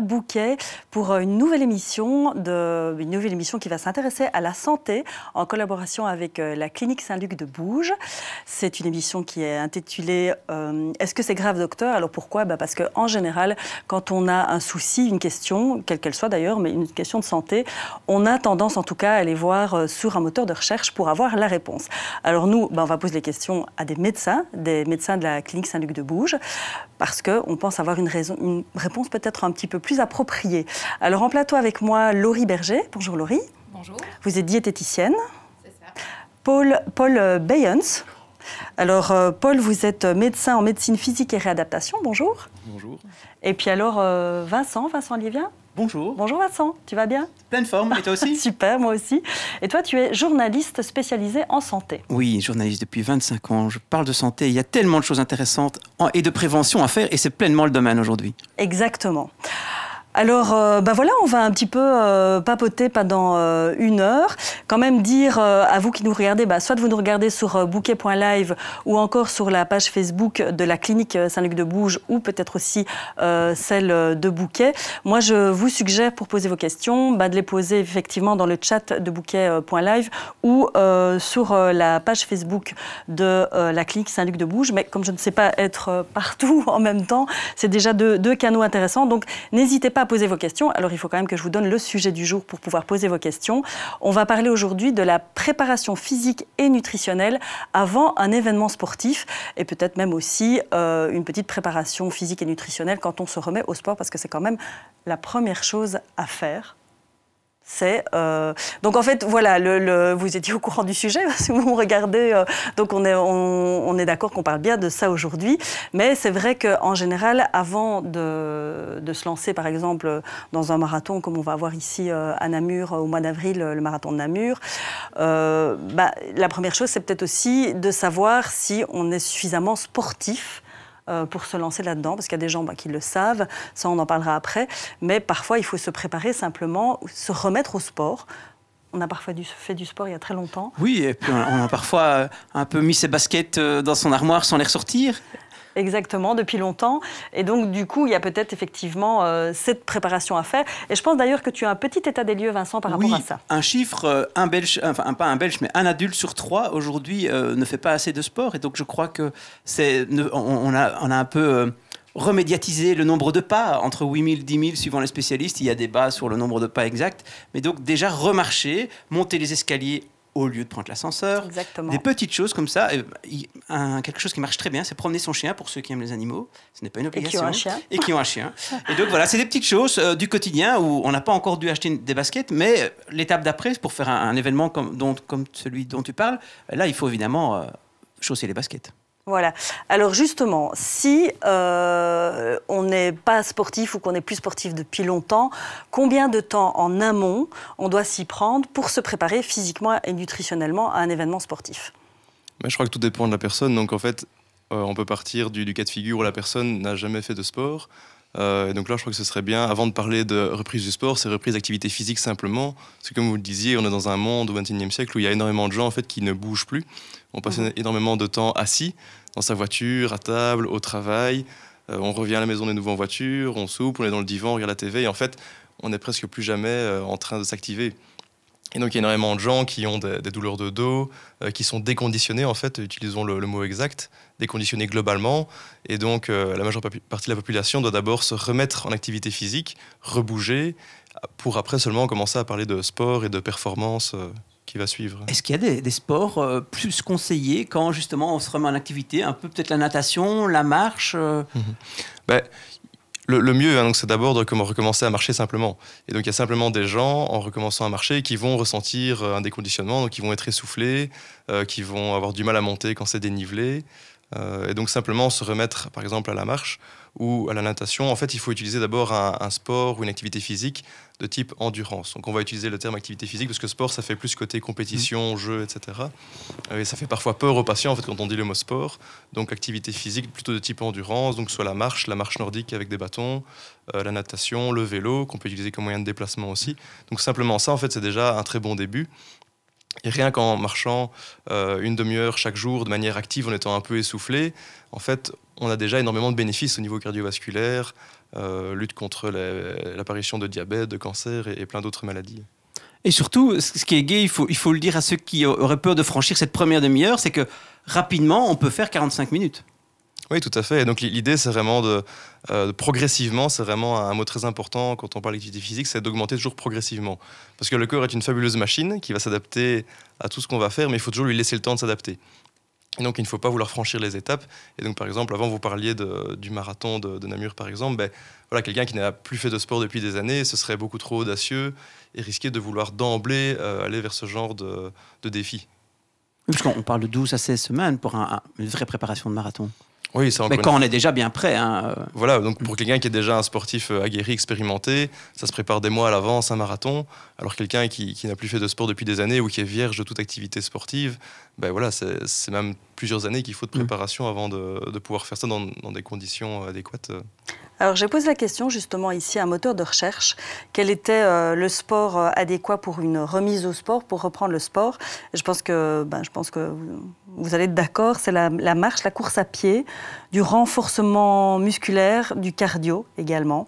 Bouquet pour une nouvelle émission qui va s'intéresser à la santé en collaboration avec la clinique Saint-Luc de Bouge. C'est une émission qui est intitulée Est-ce que c'est grave, docteur? Alors pourquoi? Parce qu'en général, quand on a un souci, une question, quelle qu'elle soit d'ailleurs, mais une question de santé, on a tendance en tout cas à aller voir sur un moteur de recherche pour avoir la réponse. Alors nous, on va poser les questions à des médecins de la clinique Saint-Luc de Bouge, parce qu'on pense avoir une réponse peut-être un petit peu plus appropriée. Alors en plateau avec moi, Laurie Berger. Bonjour Laurie. Bonjour. Vous êtes diététicienne. C'est ça. Paul Bayens. Alors Paul, vous êtes médecin en médecine physique et réadaptation. Bonjour. Bonjour. Et puis alors Vincent Livien. Bonjour. Bonjour Vincent, tu vas bien? Pleine forme, et toi aussi? Super, moi aussi. Et toi, tu es journaliste spécialisé en santé. Oui, journaliste depuis 25 ans. Je parle de santé. Il y a tellement de choses intéressantes et de prévention à faire, et c'est pleinement le domaine aujourd'hui. Exactement. Alors, voilà, on va un petit peu papoter pendant une heure. Quand même dire à vous qui nous regardez, soit vous nous regardez sur bouquet.live ou encore sur la page Facebook de la clinique Saint-Luc de Bouge ou peut-être aussi celle de Bouquet. Moi, je vous suggère pour poser vos questions, de les poser effectivement dans le chat de bouquet.live ou sur la page Facebook de la clinique Saint-Luc de Bouge. Mais comme je ne sais pas être partout en même temps, c'est déjà deux canaux intéressants. Donc, n'hésitez pas à poser vos questions. Alors, il faut quand même que je vous donne le sujet du jour pour pouvoir poser vos questions. On va parler aujourd'hui de la préparation physique et nutritionnelle avant un événement sportif et peut-être même aussi une petite préparation physique et nutritionnelle quand on se remet au sport parce que c'est quand même la première chose à faire. Donc en fait, voilà, vous étiez au courant du sujet, si vous me regardez, donc on est d'accord qu'on parle bien de ça aujourd'hui, mais c'est vrai qu'en général, avant de se lancer par exemple dans un marathon comme on va avoir ici à Namur au mois d'avril, le marathon de Namur, la première chose c'est peut-être aussi de savoir si on est suffisamment sportif pour se lancer là-dedans, parce qu'il y a des gens qui le savent, ça on en parlera après, mais parfois il faut se préparer simplement, se remettre au sport. On a parfois fait du sport il y a très longtemps. Oui, et puis on a parfois un peu mis ses baskets dans son armoire sans les ressortir. Exactement, depuis longtemps. Et donc, du coup, il y a peut-être effectivement cette préparation à faire. Et je pense d'ailleurs que tu as un petit état des lieux, Vincent, par rapport à ça. Un chiffre, un Belge, enfin pas un Belge, mais un adulte sur 3 aujourd'hui ne fait pas assez de sport. Et donc, je crois que on a un peu remédiatisé le nombre de pas. Entre 8 000 et 10 000, suivant les spécialistes, il y a débat sur le nombre de pas exact. Mais donc, déjà, remarcher, monter les escaliers au lieu de prendre l'ascenseur. Exactement. Des petites choses comme ça. Quelque chose qui marche très bien, c'est promener son chien pour ceux qui aiment les animaux. Ce n'est pas une obligation. Et qui ont un chien. Et qui ont un chien. Et donc voilà, c'est des petites choses du quotidien où on n'a pas encore dû acheter des baskets, mais l'étape d'après, pour faire un événement comme celui dont tu parles, là, il faut évidemment chausser les baskets. Voilà. Alors justement, si on n'est pas sportif ou qu'on n'est plus sportif depuis longtemps, combien de temps en amont on doit s'y prendre pour se préparer physiquement et nutritionnellement à un événement sportif? Je crois que tout dépend de la personne. Donc en fait, on peut partir du cas de figure où la personne n'a jamais fait de sport. Et donc là, je crois que ce serait bien, avant de parler de reprise du sport, c'est reprise d'activité physique simplement. Parce que comme vous le disiez, on est dans un monde au XXIe siècle où il y a énormément de gens en fait, qui ne bougent plus. On passe énormément de temps assis, dans sa voiture, à table, au travail. On revient à la maison de nouveau en voiture, on soupe, on est dans le divan, on regarde la TV. Et en fait, on n'est presque plus jamais en train de s'activer. Et donc, il y a énormément de gens qui ont des douleurs de dos, qui sont déconditionnés, en fait, utilisons le mot exact, déconditionnés globalement. Et donc, la majeure partie de la population doit d'abord se remettre en activité physique, rebouger, pour après seulement commencer à parler de sport et de performance qui va suivre. Est-ce qu'il y a des sports plus conseillés quand, justement, on se remet en activité? Un peu peut-être la natation, la marche Le mieux, donc, c'est d'abord de recommencer à marcher simplement. Et donc, il y a simplement des gens, en recommençant à marcher, qui vont ressentir un déconditionnement, donc ils vont être essoufflés, qui vont avoir du mal à monter quand c'est dénivelé. Et donc, simplement se remettre, par exemple, à la marche ou à la natation. En fait, il faut utiliser d'abord un sport ou une activité physique de type endurance. Donc, on va utiliser le terme activité physique parce que sport, ça fait plus côté compétition, jeu, etc. Et ça fait parfois peur aux patients, en fait, quand on dit le mot sport. Donc, activité physique plutôt de type endurance, donc soit la marche nordique avec des bâtons, la natation, le vélo, qu'on peut utiliser comme moyen de déplacement aussi. Donc, simplement ça, en fait, c'est déjà un très bon début. Et rien qu'en marchant une demi-heure chaque jour de manière active, en étant un peu essoufflé, en fait, on a déjà énormément de bénéfices au niveau cardiovasculaire, lutte contre l'apparition de diabète, de cancer et plein d'autres maladies. Et surtout, ce qui est gai, il faut le dire à ceux qui auraient peur de franchir cette première demi-heure, c'est que rapidement, on peut faire 45 minutes. Oui, tout à fait. Et donc l'idée, c'est vraiment progressivement, c'est vraiment un mot très important quand on parle d'activité physique, c'est d'augmenter toujours progressivement. Parce que le corps est une fabuleuse machine qui va s'adapter à tout ce qu'on va faire, mais il faut toujours lui laisser le temps de s'adapter. Et donc, il ne faut pas vouloir franchir les étapes. Et donc, par exemple, avant, vous parliez du marathon de Namur, par exemple. Voilà, quelqu'un qui n'a plus fait de sport depuis des années, ce serait beaucoup trop audacieux et risquer de vouloir d'emblée aller vers ce genre de défi. Parce qu'on parle de 12 à 16 semaines pour une vraie préparation de marathon. Oui, c'est mais quand on est déjà bien prêt. Voilà, donc pour quelqu'un qui est déjà un sportif aguerri, expérimenté, ça se prépare des mois à l'avance, un marathon. Alors quelqu'un qui n'a plus fait de sport depuis des années ou qui est vierge de toute activité sportive, voilà, c'est même plusieurs années qu'il faut de préparation avant de pouvoir faire ça dans des conditions adéquates. Alors j'ai posé la question justement ici à un moteur de recherche, quel était le sport adéquat pour une remise au sport, pour reprendre le sport. Et je pense que vous allez être d'accord, c'est la marche, la course à pied, du renforcement musculaire, du cardio également.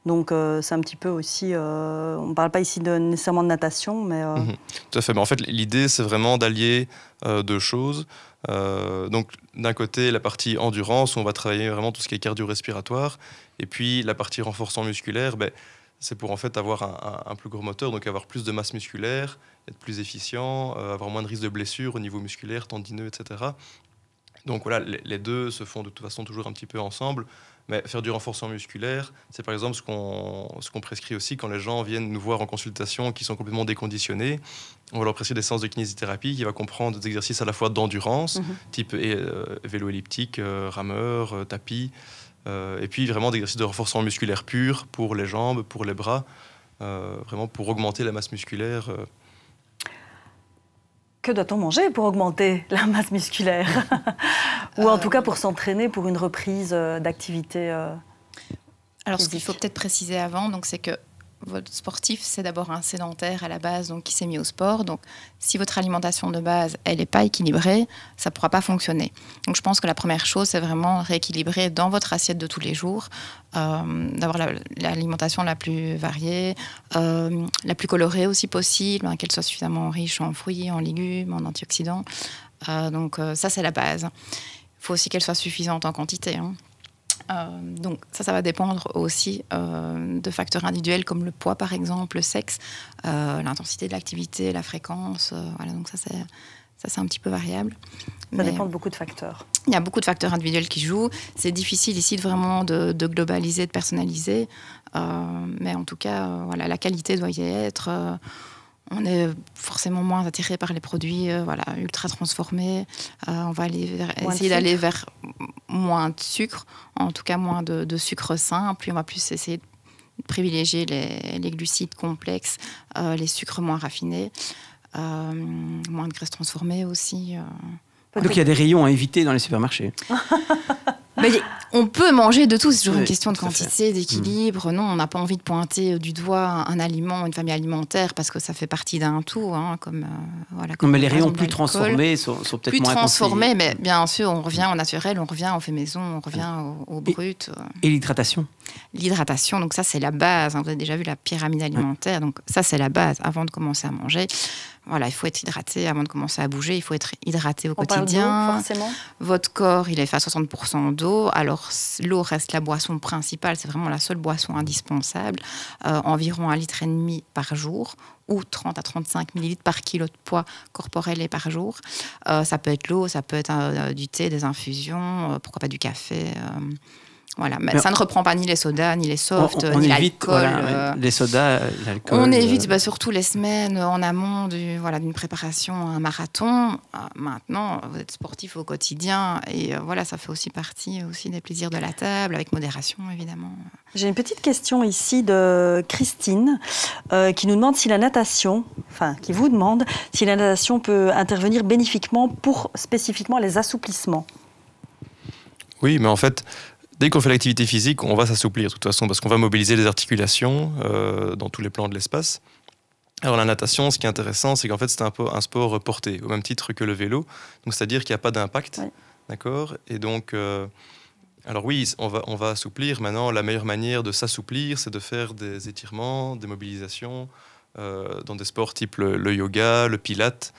Donc c'est un petit peu aussi, on ne parle pas ici nécessairement de natation, mais... Tout à fait, mais en fait l'idée c'est vraiment d'allier deux choses. Donc d'un côté la partie endurance où on va travailler vraiment tout ce qui est cardio-respiratoire, et puis la partie renforcement musculaire, c'est pour en fait avoir un plus gros moteur, donc avoir plus de masse musculaire, être plus efficient, avoir moins de risque de blessure au niveau musculaire, tendineux, etc. Donc voilà, les deux se font de toute façon toujours un petit peu ensemble. Mais faire du renforcement musculaire, c'est par exemple ce qu'on prescrit aussi quand les gens viennent nous voir en consultation qui sont complètement déconditionnés. On va leur prescrire des séances de kinésithérapie qui va comprendre des exercices à la fois d'endurance, type vélo elliptique, rameur, tapis, et puis vraiment des exercices de renforcement musculaire pur pour les jambes, pour les bras, vraiment pour augmenter la masse musculaire. Que doit-on manger pour augmenter la masse musculaire ou en tout cas pour s'entraîner pour une reprise d'activité Alors, ce qu'il faut peut-être préciser avant, c'est que votre sportif, c'est d'abord un sédentaire à la base, donc qui s'est mis au sport. Donc, si votre alimentation de base, elle n'est pas équilibrée, ça ne pourra pas fonctionner. Donc, je pense que la première chose, c'est vraiment rééquilibrer dans votre assiette de tous les jours, d'avoir l'alimentation la plus variée, la plus colorée aussi possible, qu'elle soit suffisamment riche en fruits, en légumes, en antioxydants. Donc, ça, c'est la base. Il faut aussi qu'elle soit suffisante en quantité. Donc ça va dépendre aussi de facteurs individuels comme le poids par exemple, le sexe, l'intensité de l'activité, la fréquence. Voilà, donc ça c'est un petit peu variable. Ça dépend de beaucoup de facteurs. Il y a beaucoup de facteurs individuels qui jouent. C'est difficile ici vraiment de globaliser, de personnaliser. Mais en tout cas, voilà, la qualité doit y être. On est forcément moins attiré par les produits ultra transformés. On va essayer d'aller vers moins de sucre, en tout cas moins de sucre sain. Puis on va plus essayer de privilégier les glucides complexes, les sucres moins raffinés, moins de graisses transformées aussi. Donc il y a des rayons à éviter dans les supermarchés. On peut manger de tout, c'est toujours une question de quantité, d'équilibre. Non, on n'a pas envie de pointer du doigt un aliment, une famille alimentaire, parce que ça fait partie d'un tout. Mais les rayons plus transformés sont peut-être plus moins transformés, mais bien sûr, on revient au naturel, on revient au fait maison, on revient au brut. Et l'hydratation ? L'hydratation, donc ça c'est la base. Vous avez déjà vu la pyramide alimentaire, donc ça c'est la base avant de commencer à manger. Voilà, il faut être hydraté avant de commencer à bouger. Il faut être hydraté au quotidien. Parle d'eau, forcément. Votre corps, il est fait à 60% d'eau. Alors, l'eau reste la boisson principale. C'est vraiment la seule boisson indispensable. Environ 1,5 litre par jour ou 30 à 35 millilitres par kilo de poids corporel et par jour. Ça peut être l'eau, ça peut être du thé, des infusions, pourquoi pas du café. Voilà, mais ça ne reprend pas ni les sodas, ni les softs, ni l'alcool. Les sodas, l'alcool. On évite surtout les semaines en amont d'une préparation à un marathon. Maintenant, vous êtes sportif au quotidien et ça fait aussi partie des plaisirs de la table, avec modération évidemment. J'ai une petite question ici de Christine qui nous demande si la natation, qui vous demande si la natation peut intervenir bénéfiquement pour spécifiquement les assouplissements. Oui, mais en fait... Dès qu'on fait l'activité physique, on va s'assouplir de toute façon parce qu'on va mobiliser les articulations dans tous les plans de l'espace. Alors la natation, ce qui est intéressant, c'est qu'en fait c'est un sport porté, au même titre que le vélo. Donc c'est-à-dire qu'il n'y a pas d'impact, d'accord ? Et donc Alors oui, on va assouplir. Maintenant, la meilleure manière de s'assouplir, c'est de faire des étirements, des mobilisations, dans des sports type le yoga, le pilate,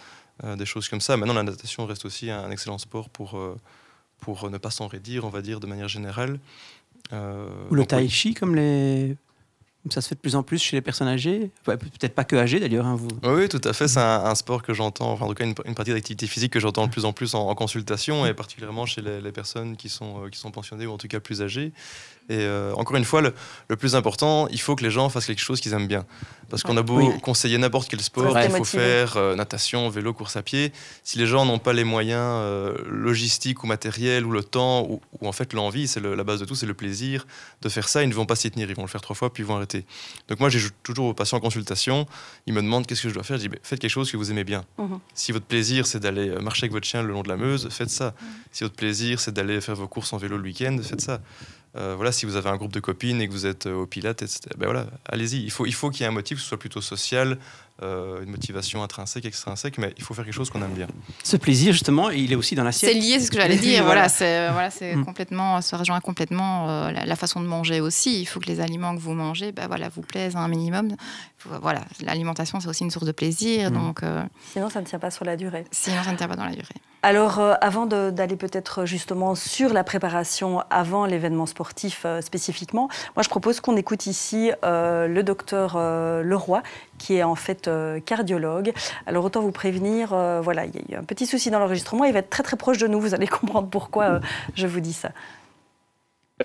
des choses comme ça. Maintenant, la natation reste aussi un excellent sport pour ne pas s'enraidir, on va dire, de manière générale. Ou le tai chi, ça se fait de plus en plus chez les personnes âgées. Peut-être pas que âgées d'ailleurs. Hein, vous. Oui, tout à fait. C'est un sport que j'entends, enfin, en tout cas une partie d'activité physique que j'entends de plus en plus en consultation, et particulièrement chez les personnes qui sont pensionnées ou en tout cas plus âgées. Et encore une fois, le plus important, il faut que les gens fassent quelque chose qu'ils aiment bien. Parce qu'on a beau conseiller n'importe quel sport, il faut faire natation, vélo, course à pied. Si les gens n'ont pas les moyens logistiques ou matériels ou le temps ou en fait l'envie, c'est la base de tout, c'est le plaisir de faire ça, ils ne vont pas s'y tenir. Ils vont le faire 3 fois puis ils vont arrêter. Donc moi, j'ai toujours aux patients en consultation, ils me demandent qu'est-ce que je dois faire. Je dis, faites quelque chose que vous aimez bien. Si votre plaisir, c'est d'aller marcher avec votre chien le long de la Meuse, faites ça. Si votre plaisir, c'est d'aller faire vos courses en vélo le week-end, faites ça. Voilà, si vous avez un groupe de copines et que vous êtes au Pilates, etc., ben voilà, allez-y. Il faut qu'il y ait un motif, que ce soit plutôt social, une motivation intrinsèque, extrinsèque, mais il faut faire quelque chose qu'on aime bien. Ce plaisir, justement, il est aussi dans l'assiette. C'est lié, c'est ce que j'allais dire. Voilà, c'est complètement, ça rejoint complètement la façon de manger aussi. Il faut que les aliments que vous mangez, vous plaisent à un minimum. Voilà, l'alimentation, c'est aussi une source de plaisir. Donc, sinon, ça ne tient pas sur la durée. Sinon, ça ne tient pas dans la durée. Alors, avant d'aller peut-être justement sur la préparation avant l'événement sportif spécifiquement, moi je propose qu'on écoute ici le docteur Leroy, qui est en fait cardiologue. Alors autant vous prévenir, voilà, il y a eu un petit souci dans l'enregistrement, il va être très très proche de nous, vous allez comprendre pourquoi je vous dis ça.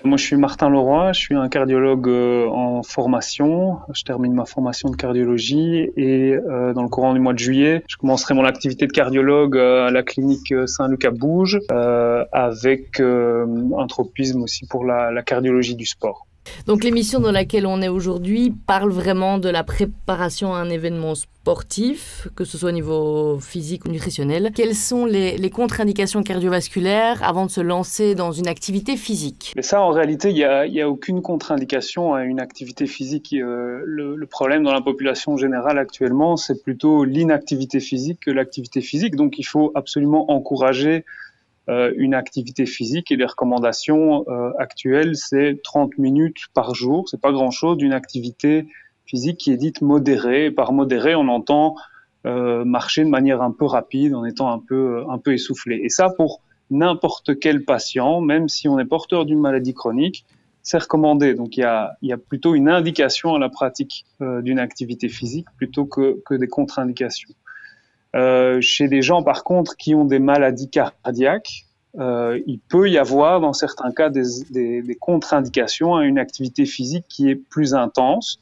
Moi, je suis Martin Leroy, je suis un cardiologue en formation. Je termine ma formation de cardiologie et dans le courant du mois de juillet, je commencerai mon activité de cardiologue à la clinique Saint-Luc à Bouges avec un tropisme aussi pour la cardiologie du sport. Donc l'émission dans laquelle on est aujourd'hui parle vraiment de la préparation à un événement sportif, que ce soit au niveau physique ou nutritionnel. Quelles sont les contre-indications cardiovasculaires avant de se lancer dans une activité physique? Mais ça, en réalité, il y a aucune contre-indication à une activité physique. Le problème dans la population générale actuellement, c'est plutôt l'inactivité physique que l'activité physique. Donc il faut absolument encourager une activité physique, et les recommandations actuelles, c'est 30 minutes par jour. C'est pas grand-chose d'une activité physique qui est dite modérée. Et par modérée, on entend marcher de manière un peu rapide, en étant un peu essoufflé. Et ça, pour n'importe quel patient, même si on est porteur d'une maladie chronique, c'est recommandé. Donc il y a plutôt une indication à la pratique d'une activité physique plutôt que des contre-indications. Chez des gens, par contre, qui ont des maladies cardiaques, il peut y avoir, dans certains cas, des contre-indications à une activité physique qui est plus intense.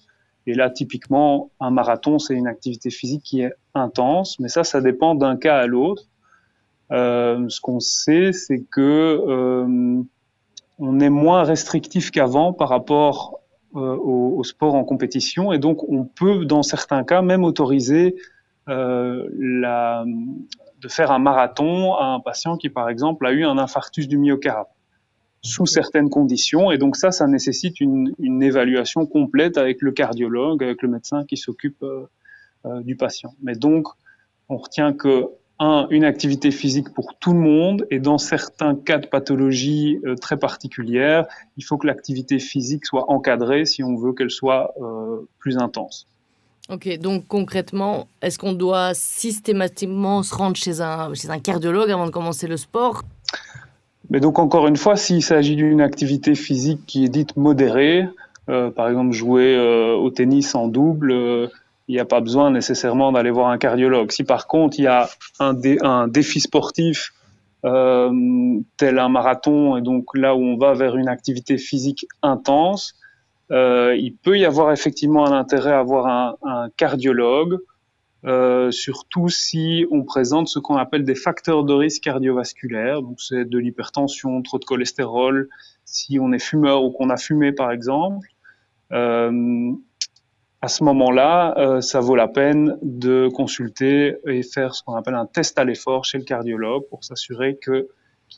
Et là, typiquement, un marathon, c'est une activité physique qui est intense, mais ça dépend d'un cas à l'autre. Ce qu'on sait, c'est que on est moins restrictif qu'avant par rapport au sport en compétition, et donc on peut, dans certains cas, même autoriser de faire un marathon à un patient qui, par exemple, a eu un infarctus du myocarde, sous certaines conditions. Et donc ça nécessite une évaluation complète avec le cardiologue, avec le médecin qui s'occupe du patient. Mais donc, on retient que, une activité physique pour tout le monde, et dans certains cas de pathologie très particulières, il faut que l'activité physique soit encadrée si on veut qu'elle soit plus intense. Ok, donc concrètement, est-ce qu'on doit systématiquement se rendre chez un cardiologue avant de commencer le sport? Mais donc encore une fois, s'il s'agit d'une activité physique qui est dite modérée, par exemple jouer au tennis en double, il n'y a pas besoin nécessairement d'aller voir un cardiologue. Si par contre il y a un défi sportif tel un marathon, et donc là où on va vers une activité physique intense, il peut y avoir effectivement un intérêt à avoir un cardiologue, surtout si on présente ce qu'on appelle des facteurs de risque cardiovasculaire. Donc c'est de l'hypertension, trop de cholestérol, si on est fumeur ou qu'on a fumé par exemple. À ce moment-là, ça vaut la peine de consulter et faire ce qu'on appelle un test à l'effort chez le cardiologue pour s'assurer qu'il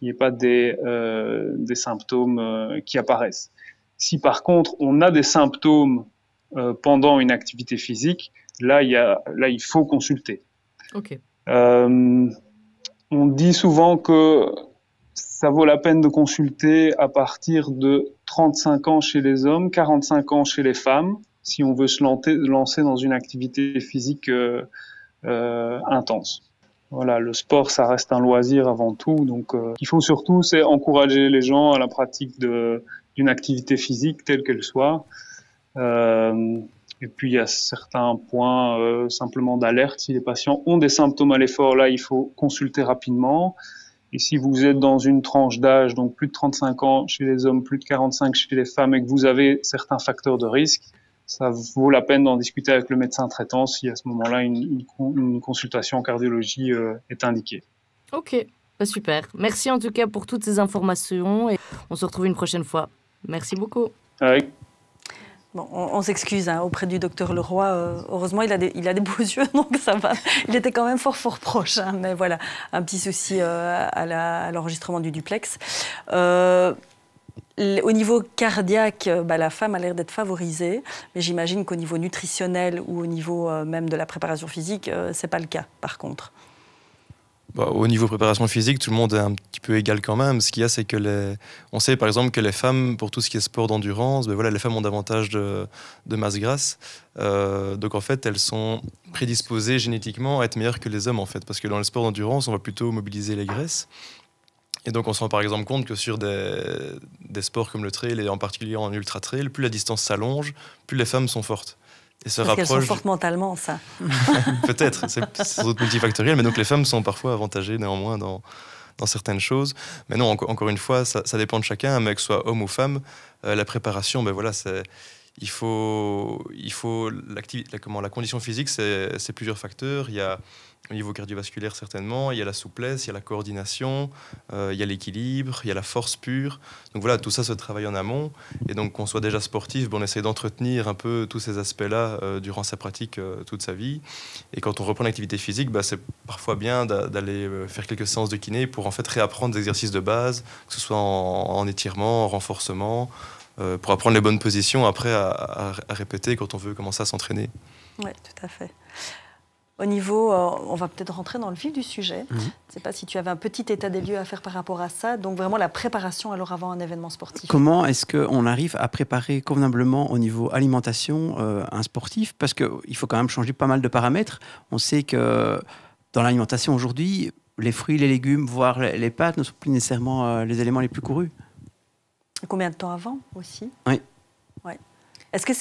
n'y ait pas des symptômes qui apparaissent. Si par contre on a des symptômes pendant une activité physique, là il faut consulter. Ok. On dit souvent que ça vaut la peine de consulter à partir de 35 ans chez les hommes, 45 ans chez les femmes, si on veut se lancer dans une activité physique intense. Voilà, le sport, ça reste un loisir avant tout. Donc, ce qu'il faut surtout, c'est encourager les gens à la pratique d'une activité physique, telle qu'elle soit. Et puis, il y a certains points simplement d'alerte. Si les patients ont des symptômes à l'effort, là, il faut consulter rapidement. Et si vous êtes dans une tranche d'âge, donc plus de 35 ans chez les hommes, plus de 45 chez les femmes, et que vous avez certains facteurs de risque, ça vaut la peine d'en discuter avec le médecin traitant si à ce moment-là une consultation en cardiologie est indiquée. Ok, super. Merci en tout cas pour toutes ces informations et on se retrouve une prochaine fois. Merci beaucoup. Ouais. Bon, on s'excuse auprès du docteur Leroy. Heureusement, il a des beaux yeux, donc ça va. Il était quand même fort proche. Mais voilà, un petit souci à l'enregistrement du duplex. Au niveau cardiaque, la femme a l'air d'être favorisée. Mais j'imagine qu'au niveau nutritionnel ou au niveau même de la préparation physique, ce n'est pas le cas, par contre. Au niveau préparation physique, tout le monde est un petit peu égal quand même. Ce qu'il y a, c'est que on sait par exemple que les femmes, pour tout ce qui est sport d'endurance, les femmes ont davantage de masse grasse. Donc en fait, elles sont prédisposées génétiquement à être meilleures que les hommes en fait, parce que dans le sport d'endurance, on va plutôt mobiliser les graisses. Et donc on se rend par exemple compte que sur des sports comme le trail et en particulier en ultra trail, plus la distance s'allonge, plus les femmes sont fortes. Et parce qu'elles sont fortes mentalement, ça. Peut-être, c'est sans doute multifactoriel, mais donc les femmes sont parfois avantagées néanmoins dans certaines choses. Mais non, encore une fois, ça dépend de chacun, mais que ce soit homme ou femme, la préparation, il faut la condition physique, c'est plusieurs facteurs. Il y a au niveau cardiovasculaire certainement, il y a la souplesse, il y a la coordination, il y a l'équilibre, il y a la force pure. Donc voilà, tout ça se travaille en amont. Et donc qu'on soit déjà sportif, on essaie d'entretenir un peu tous ces aspects-là durant sa pratique toute sa vie. Et quand on reprend l'activité physique, c'est parfois bien d'aller faire quelques séances de kiné pour en fait réapprendre des exercices de base, que ce soit en étirement, en renforcement, pour apprendre les bonnes positions après à répéter quand on veut commencer à s'entraîner. Oui, tout à fait. Au niveau, on va peut-être rentrer dans le vif du sujet. Je ne sais pas si tu avais un petit état des lieux à faire par rapport à ça. Donc vraiment la préparation alors avant un événement sportif. Comment est-ce qu'on arrive à préparer convenablement au niveau alimentation un sportif? Parce qu'il faut quand même changer pas mal de paramètres. On sait que dans l'alimentation aujourd'hui, les fruits, les légumes, voire les pâtes ne sont plus nécessairement les éléments les plus courus. Et combien de temps avant aussi? Oui. Ouais. Est-ce que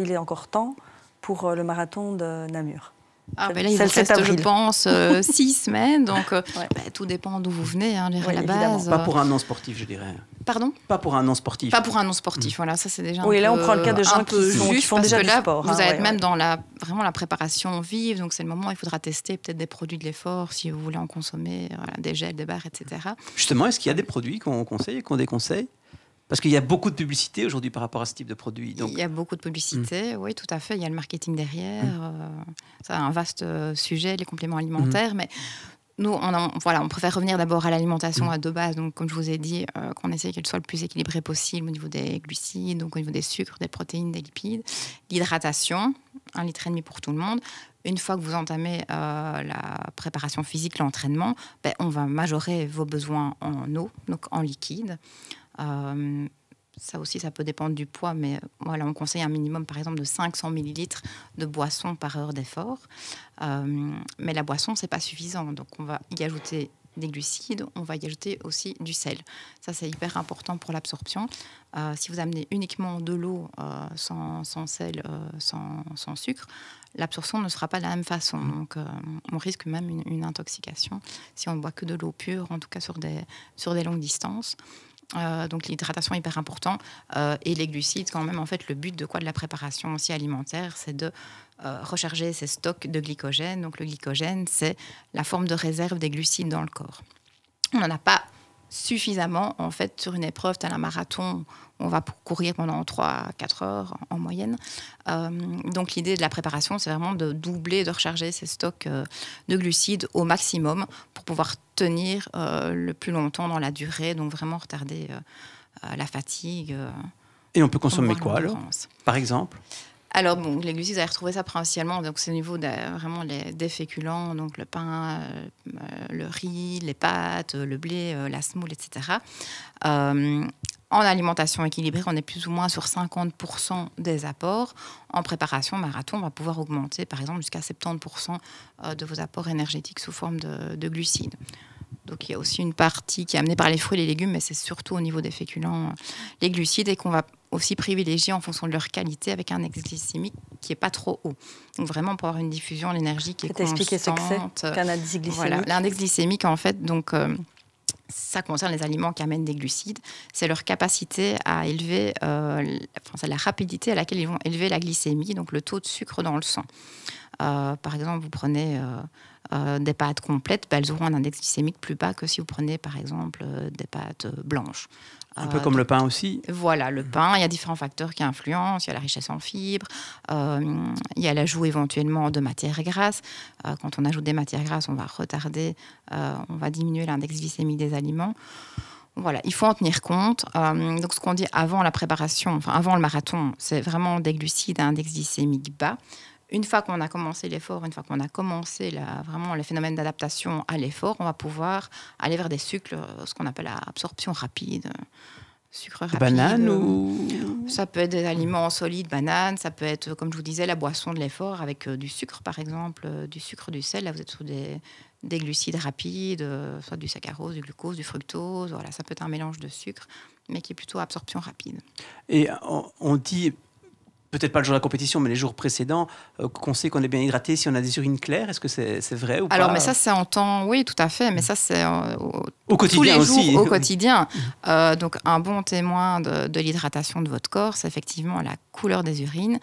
il est encore temps pour le marathon de Namur? Là, il vous reste, je pense, 6 semaines. Donc, tout dépend d'où vous venez, à la base. Pas pour un non-sportif, je dirais. Pardon? Pas pour un non-sportif. Pas pour un non-sportif, voilà, ça c'est déjà là on prend le cas de gens qui font déjà du sport. Vous allez être même dans vraiment la préparation vive, donc c'est le moment où il faudra tester peut-être des produits de l'effort, si vous voulez en consommer, des gels, des barres, etc. Justement, est-ce qu'il y a des produits qu'on conseille et qu'on déconseille? Parce qu'il y a beaucoup de publicité aujourd'hui par rapport à ce type de produit. Donc... Il y a beaucoup de publicité, oui, tout à fait. Il y a le marketing derrière. C'est un vaste sujet, les compléments alimentaires. Mais nous, on préfère revenir d'abord à l'alimentation de base. Donc, comme je vous ai dit, qu'on essaie qu'elle soit le plus équilibrée possible au niveau des glucides, donc au niveau des sucres, des protéines, des lipides. L'hydratation, 1,5 litre pour tout le monde. Une fois que vous entamez la préparation physique, l'entraînement, on va majorer vos besoins en eau, donc en liquide. Ça aussi, ça peut dépendre du poids, mais voilà, on conseille un minimum, par exemple, de 500 millilitres de boisson par heure d'effort. Mais la boisson, c'est pas suffisant. Donc, on va y ajouter des glucides, on va y ajouter aussi du sel. Ça, c'est hyper important pour l'absorption. Si vous amenez uniquement de l'eau sans sel, sans sucre, l'absorption ne sera pas de la même façon. Donc, on risque même une intoxication si on ne boit que de l'eau pure, en tout cas sur des longues distances. Donc l'hydratation est hyper important et les glucides quand même, en fait, le but de la préparation aussi alimentaire, c'est de recharger ces stocks de glycogène. Donc le glycogène, c'est la forme de réserve des glucides dans le corps. On n'en a pas suffisamment, en fait, sur une épreuve tel un marathon. On va courir pendant 3-4 heures en moyenne. Donc l'idée de la préparation, c'est vraiment de doubler, de recharger ces stocks de glucides au maximum pour pouvoir tenir le plus longtemps dans la durée, donc vraiment retarder la fatigue. Et on peut consommer quoi alors, par exemple? Alors, bon, les glucides, vous allez retrouver ça principalement, donc c'est au niveau vraiment des féculents, donc le pain, le riz, les pâtes, le blé, la semoule, etc. En alimentation équilibrée, on est plus ou moins sur 50% des apports. En préparation marathon, on va pouvoir augmenter, par exemple, jusqu'à 70% de vos apports énergétiques sous forme de glucides. Donc, il y a aussi une partie qui est amenée par les fruits et les légumes, mais c'est surtout au niveau des féculents, les glucides, et qu'on va aussi privilégier en fonction de leur qualité avec un index glycémique qui n'est pas trop haut. Donc, vraiment, pour avoir une diffusion de l'énergie qui est constante. Expliquer ce que c'est qu'un index glycémique. Voilà, l'index glycémique, en fait, donc, ça concerne les aliments qui amènent des glucides. C'est leur capacité à élever, c'est la rapidité à laquelle ils vont élever la glycémie, donc le taux de sucre dans le sang. Par exemple, vous prenez des pâtes complètes, elles auront un index glycémique plus bas que si vous prenez, par exemple, des pâtes blanches. Un peu comme le pain aussi. Voilà, le pain, il y a différents facteurs qui influencent. Il y a la richesse en fibres, il y a l'ajout éventuellement de matières grasses. Quand on ajoute des matières grasses, on va retarder, on va diminuer l'index glycémique des aliments. Voilà, il faut en tenir compte. Donc, ce qu'on dit avant la préparation, enfin avant le marathon, c'est vraiment des glucides à index glycémique bas. Une fois qu'on a commencé l'effort, une fois qu'on a commencé vraiment les phénomènes d'adaptation à l'effort, on va pouvoir aller vers des sucres, ce qu'on appelle l'absorption rapide. Sucre rapide. Banane ou... Ça peut être des aliments solides, bananes, ça peut être, comme je vous disais, la boisson de l'effort avec du sucre, par exemple, du sucre, du sel. Là, vous êtes sur des glucides rapides, soit du saccharose, du glucose, du fructose. Voilà, ça peut être un mélange de sucre, mais qui est plutôt absorption rapide. Et on dit... Peut-être pas le jour de la compétition, mais les jours précédents, qu'on sait qu'on est bien hydraté si on a des urines claires. Est-ce que c'est vrai ou pas? Alors, mais ça, c'est en temps... Oui, tout à fait. Mais ça, c'est au quotidien tous les aussi. Jours, au quotidien. Donc, un bon témoin de l'hydratation de votre corps, c'est effectivement la couleur des urines,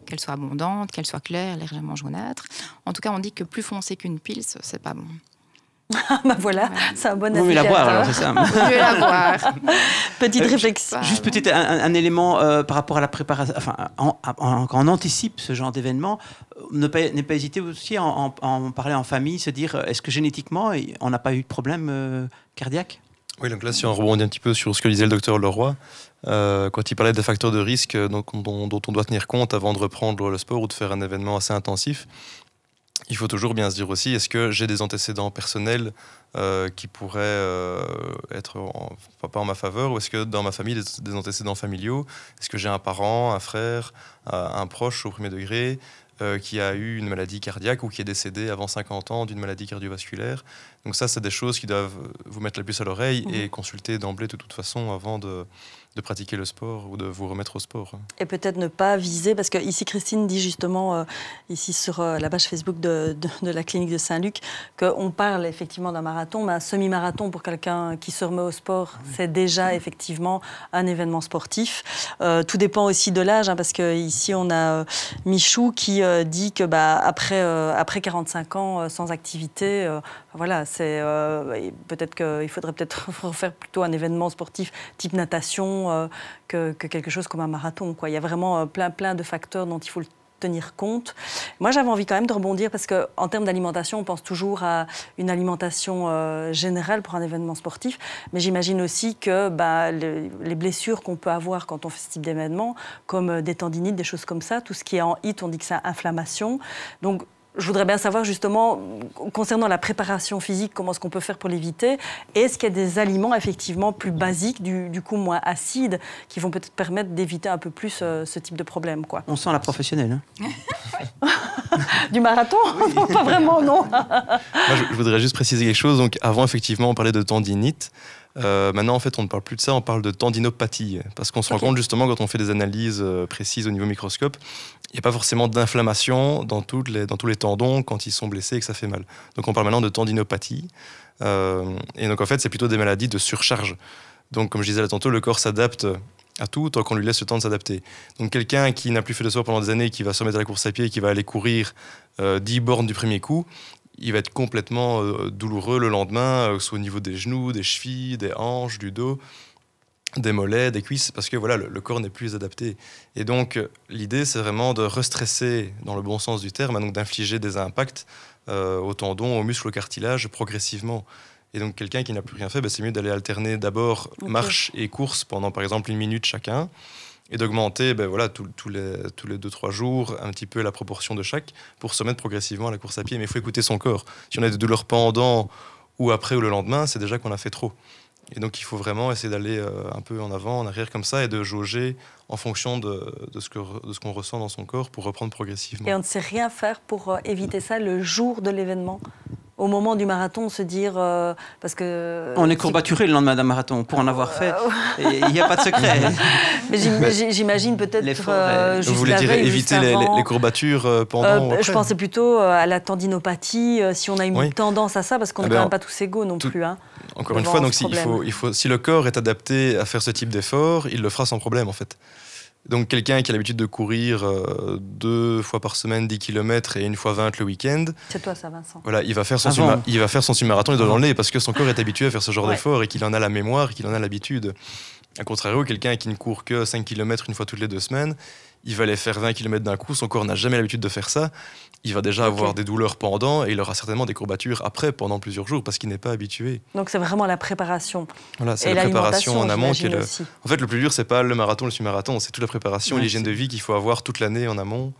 qu'elle soit abondante, qu'elle soit claire, légèrement jaunâtre. En tout cas, on dit que plus foncé qu'une pils, c'est pas bon. Bah voilà, c'est un bon indicateur. Vaut mieux la boire, alors, c'est ça. Vaut mieux la boire. Petite réflexion. Juste peut-être un élément par rapport à la préparation. Enfin, quand on anticipe ce genre d'événement, ne pas hésiter aussi à en parler en famille, se dire est-ce que génétiquement, on n'a pas eu de problème cardiaque? Oui, donc là, si on rebondit un petit peu sur ce que disait le docteur Leroy, quand il parlait des facteurs de risque dont on doit tenir compte avant de reprendre le sport ou de faire un événement assez intensif, il faut toujours bien se dire aussi, est-ce que j'ai des antécédents personnels qui pourraient être pas en ma faveur, ou est-ce que dans ma famille, des antécédents familiaux, est-ce que j'ai un parent, un frère, un proche au premier degré qui a eu une maladie cardiaque ou qui est décédé avant 50 ans d'une maladie cardiovasculaire. Donc ça, c'est des choses qui doivent vous mettre la puce à l'oreille et consulter d'emblée de toute façon avant de pratiquer le sport ou de vous remettre au sport. Et peut-être ne pas viser, parce que ici Christine dit justement, ici sur la page Facebook de la clinique de Saint-Luc, qu'on parle effectivement d'un marathon, mais un semi-marathon pour quelqu'un qui se remet au sport, c'est déjà effectivement un événement sportif. Tout dépend aussi de l'âge, parce qu'ici on a Michou qui dit que après 45 ans sans activité, voilà, c'est peut-être qu'il faudrait peut-être faire plutôt un événement sportif type natation que quelque chose comme un marathon, quoi. Il y a vraiment plein de facteurs dont il faut tenir compte. Moi, j'avais envie quand même de rebondir parce qu'en termes d'alimentation, on pense toujours à une alimentation générale pour un événement sportif, mais j'imagine aussi que les blessures qu'on peut avoir quand on fait ce type d'événement, comme des tendinites, des choses comme ça, tout ce qui est en HIIT, on dit que c'est inflammation. Donc, je voudrais bien savoir justement, concernant la préparation physique, comment est-ce qu'on peut faire pour l'éviter? Est-ce qu'il y a des aliments effectivement plus basiques, du coup moins acides, qui vont peut-être permettre d'éviter un peu plus ce type de problème, quoi? On sent la professionnelle. Hein. Du marathon? Oui. Non, pas vraiment, non. Moi, je voudrais juste préciser quelque chose. Donc, avant, effectivement, on parlait de tendinite. Maintenant, en fait, on ne parle plus de ça, on parle de tendinopathie. Parce qu'on se rend compte, justement, quand on fait des analyses précises au niveau microscope, il n'y a pas forcément d'inflammation dans tous les tendons quand ils sont blessés et que ça fait mal. Donc, on parle maintenant de tendinopathie. Et donc, en fait, c'est plutôt des maladies de surcharge. Donc, comme je disais là tantôt, le corps s'adapte à tout tant qu'on lui laisse le temps de s'adapter. Donc, quelqu'un qui n'a plus fait de sport pendant des années, qui va se remettre à la course à pied et qui va aller courir 10 bornes du premier coup, il va être complètement douloureux le lendemain, soit au niveau des genoux, des chevilles, des hanches, du dos, des mollets, des cuisses, parce que voilà, le corps n'est plus adapté. Et donc, l'idée, c'est vraiment de restresser, dans le bon sens du terme, donc d'infliger des impacts aux tendons, aux muscles, au cartilage, progressivement. Et donc, quelqu'un qui n'a plus rien fait, c'est mieux d'aller alterner d'abord marche et course pendant, par exemple, 1 minute chacun, et d'augmenter tous les 2-3 jours un petit peu la proportion de chaque pour se mettre progressivement à la course à pied. Mais il faut écouter son corps. Si on a des douleurs pendant ou après ou le lendemain, c'est déjà qu'on a fait trop. Et donc il faut vraiment essayer d'aller un peu en avant, en arrière comme ça et de jauger en fonction de ce qu'on ressent dans son corps pour reprendre progressivement. Et on ne sait rien faire pour éviter ça le jour de l'événement? Au moment du marathon, se dire... parce que on est courbaturé le lendemain d'un marathon, pour en avoir fait. Il n'y a pas de secret. Mais j'imagine peut-être juste vous voulez dire éviter les courbatures pendant ou après? Je pensais plutôt à la tendinopathie, si on a une tendance à ça, parce qu'on n'est quand même pas tous égaux non plus. Hein, encore une fois, donc, si le corps est adapté à faire ce type d'effort, il le fera sans problème en fait. Donc quelqu'un qui a l'habitude de courir 2 fois par semaine 10 km et 1 fois 20 le week-end. C'est toi ça, Vincent. Voilà, il va faire son semi-marathon, il doit dans le nez parce que son corps est habitué à faire ce genre d'effort et qu'il en a la mémoire et qu'il en a l'habitude. A contrario, quelqu'un qui ne court que 5 km 1 fois toutes les 2 semaines, il va aller faire 20 km d'un coup, son corps n'a jamais l'habitude de faire ça. Il va déjà avoir des douleurs pendant et il aura certainement des courbatures après pendant plusieurs jours parce qu'il n'est pas habitué. Donc c'est vraiment la préparation. Voilà, c'est la préparation en amont qui est En fait, le plus dur, c'est pas le marathon, le semi-marathon, c'est toute la préparation, l'hygiène de vie qu'il faut avoir toute l'année en amont.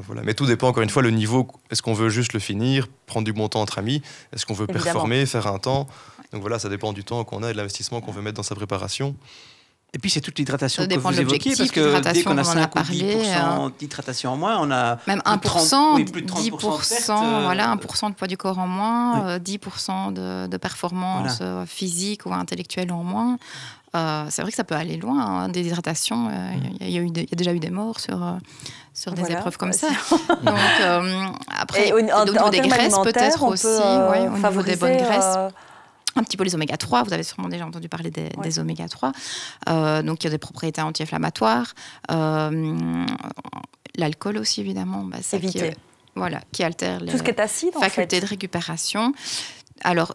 Voilà. Mais tout dépend encore une fois le niveau. Est-ce qu'on veut juste le finir, prendre du bon temps entre amis? Est-ce qu'on veut performer, faire un temps? Donc voilà, ça dépend du temps qu'on a et de l'investissement qu'on veut mettre dans sa préparation. Et puis c'est toute l'hydratation que vous évoquiez, parce que dès qu'on a 5 ou 10% d'hydratation en moins, on a même 1%, plus de 10%, voilà, 1% de poids du corps en moins, 10% de performance physique ou intellectuelle en moins. C'est vrai que ça peut aller loin, hein, des hydratations. Il y a déjà eu des morts sur des épreuves comme ça. Donc, après, au niveau des graisses, peut-être aussi, au niveau des bonnes graisses. Un petit peu les oméga 3, vous avez sûrement déjà entendu parler des oméga 3. Donc il y a des propriétés anti-inflammatoires. L'alcool aussi, évidemment. Ça qui altère les tout ce qui est acide, facultés de récupération. Alors,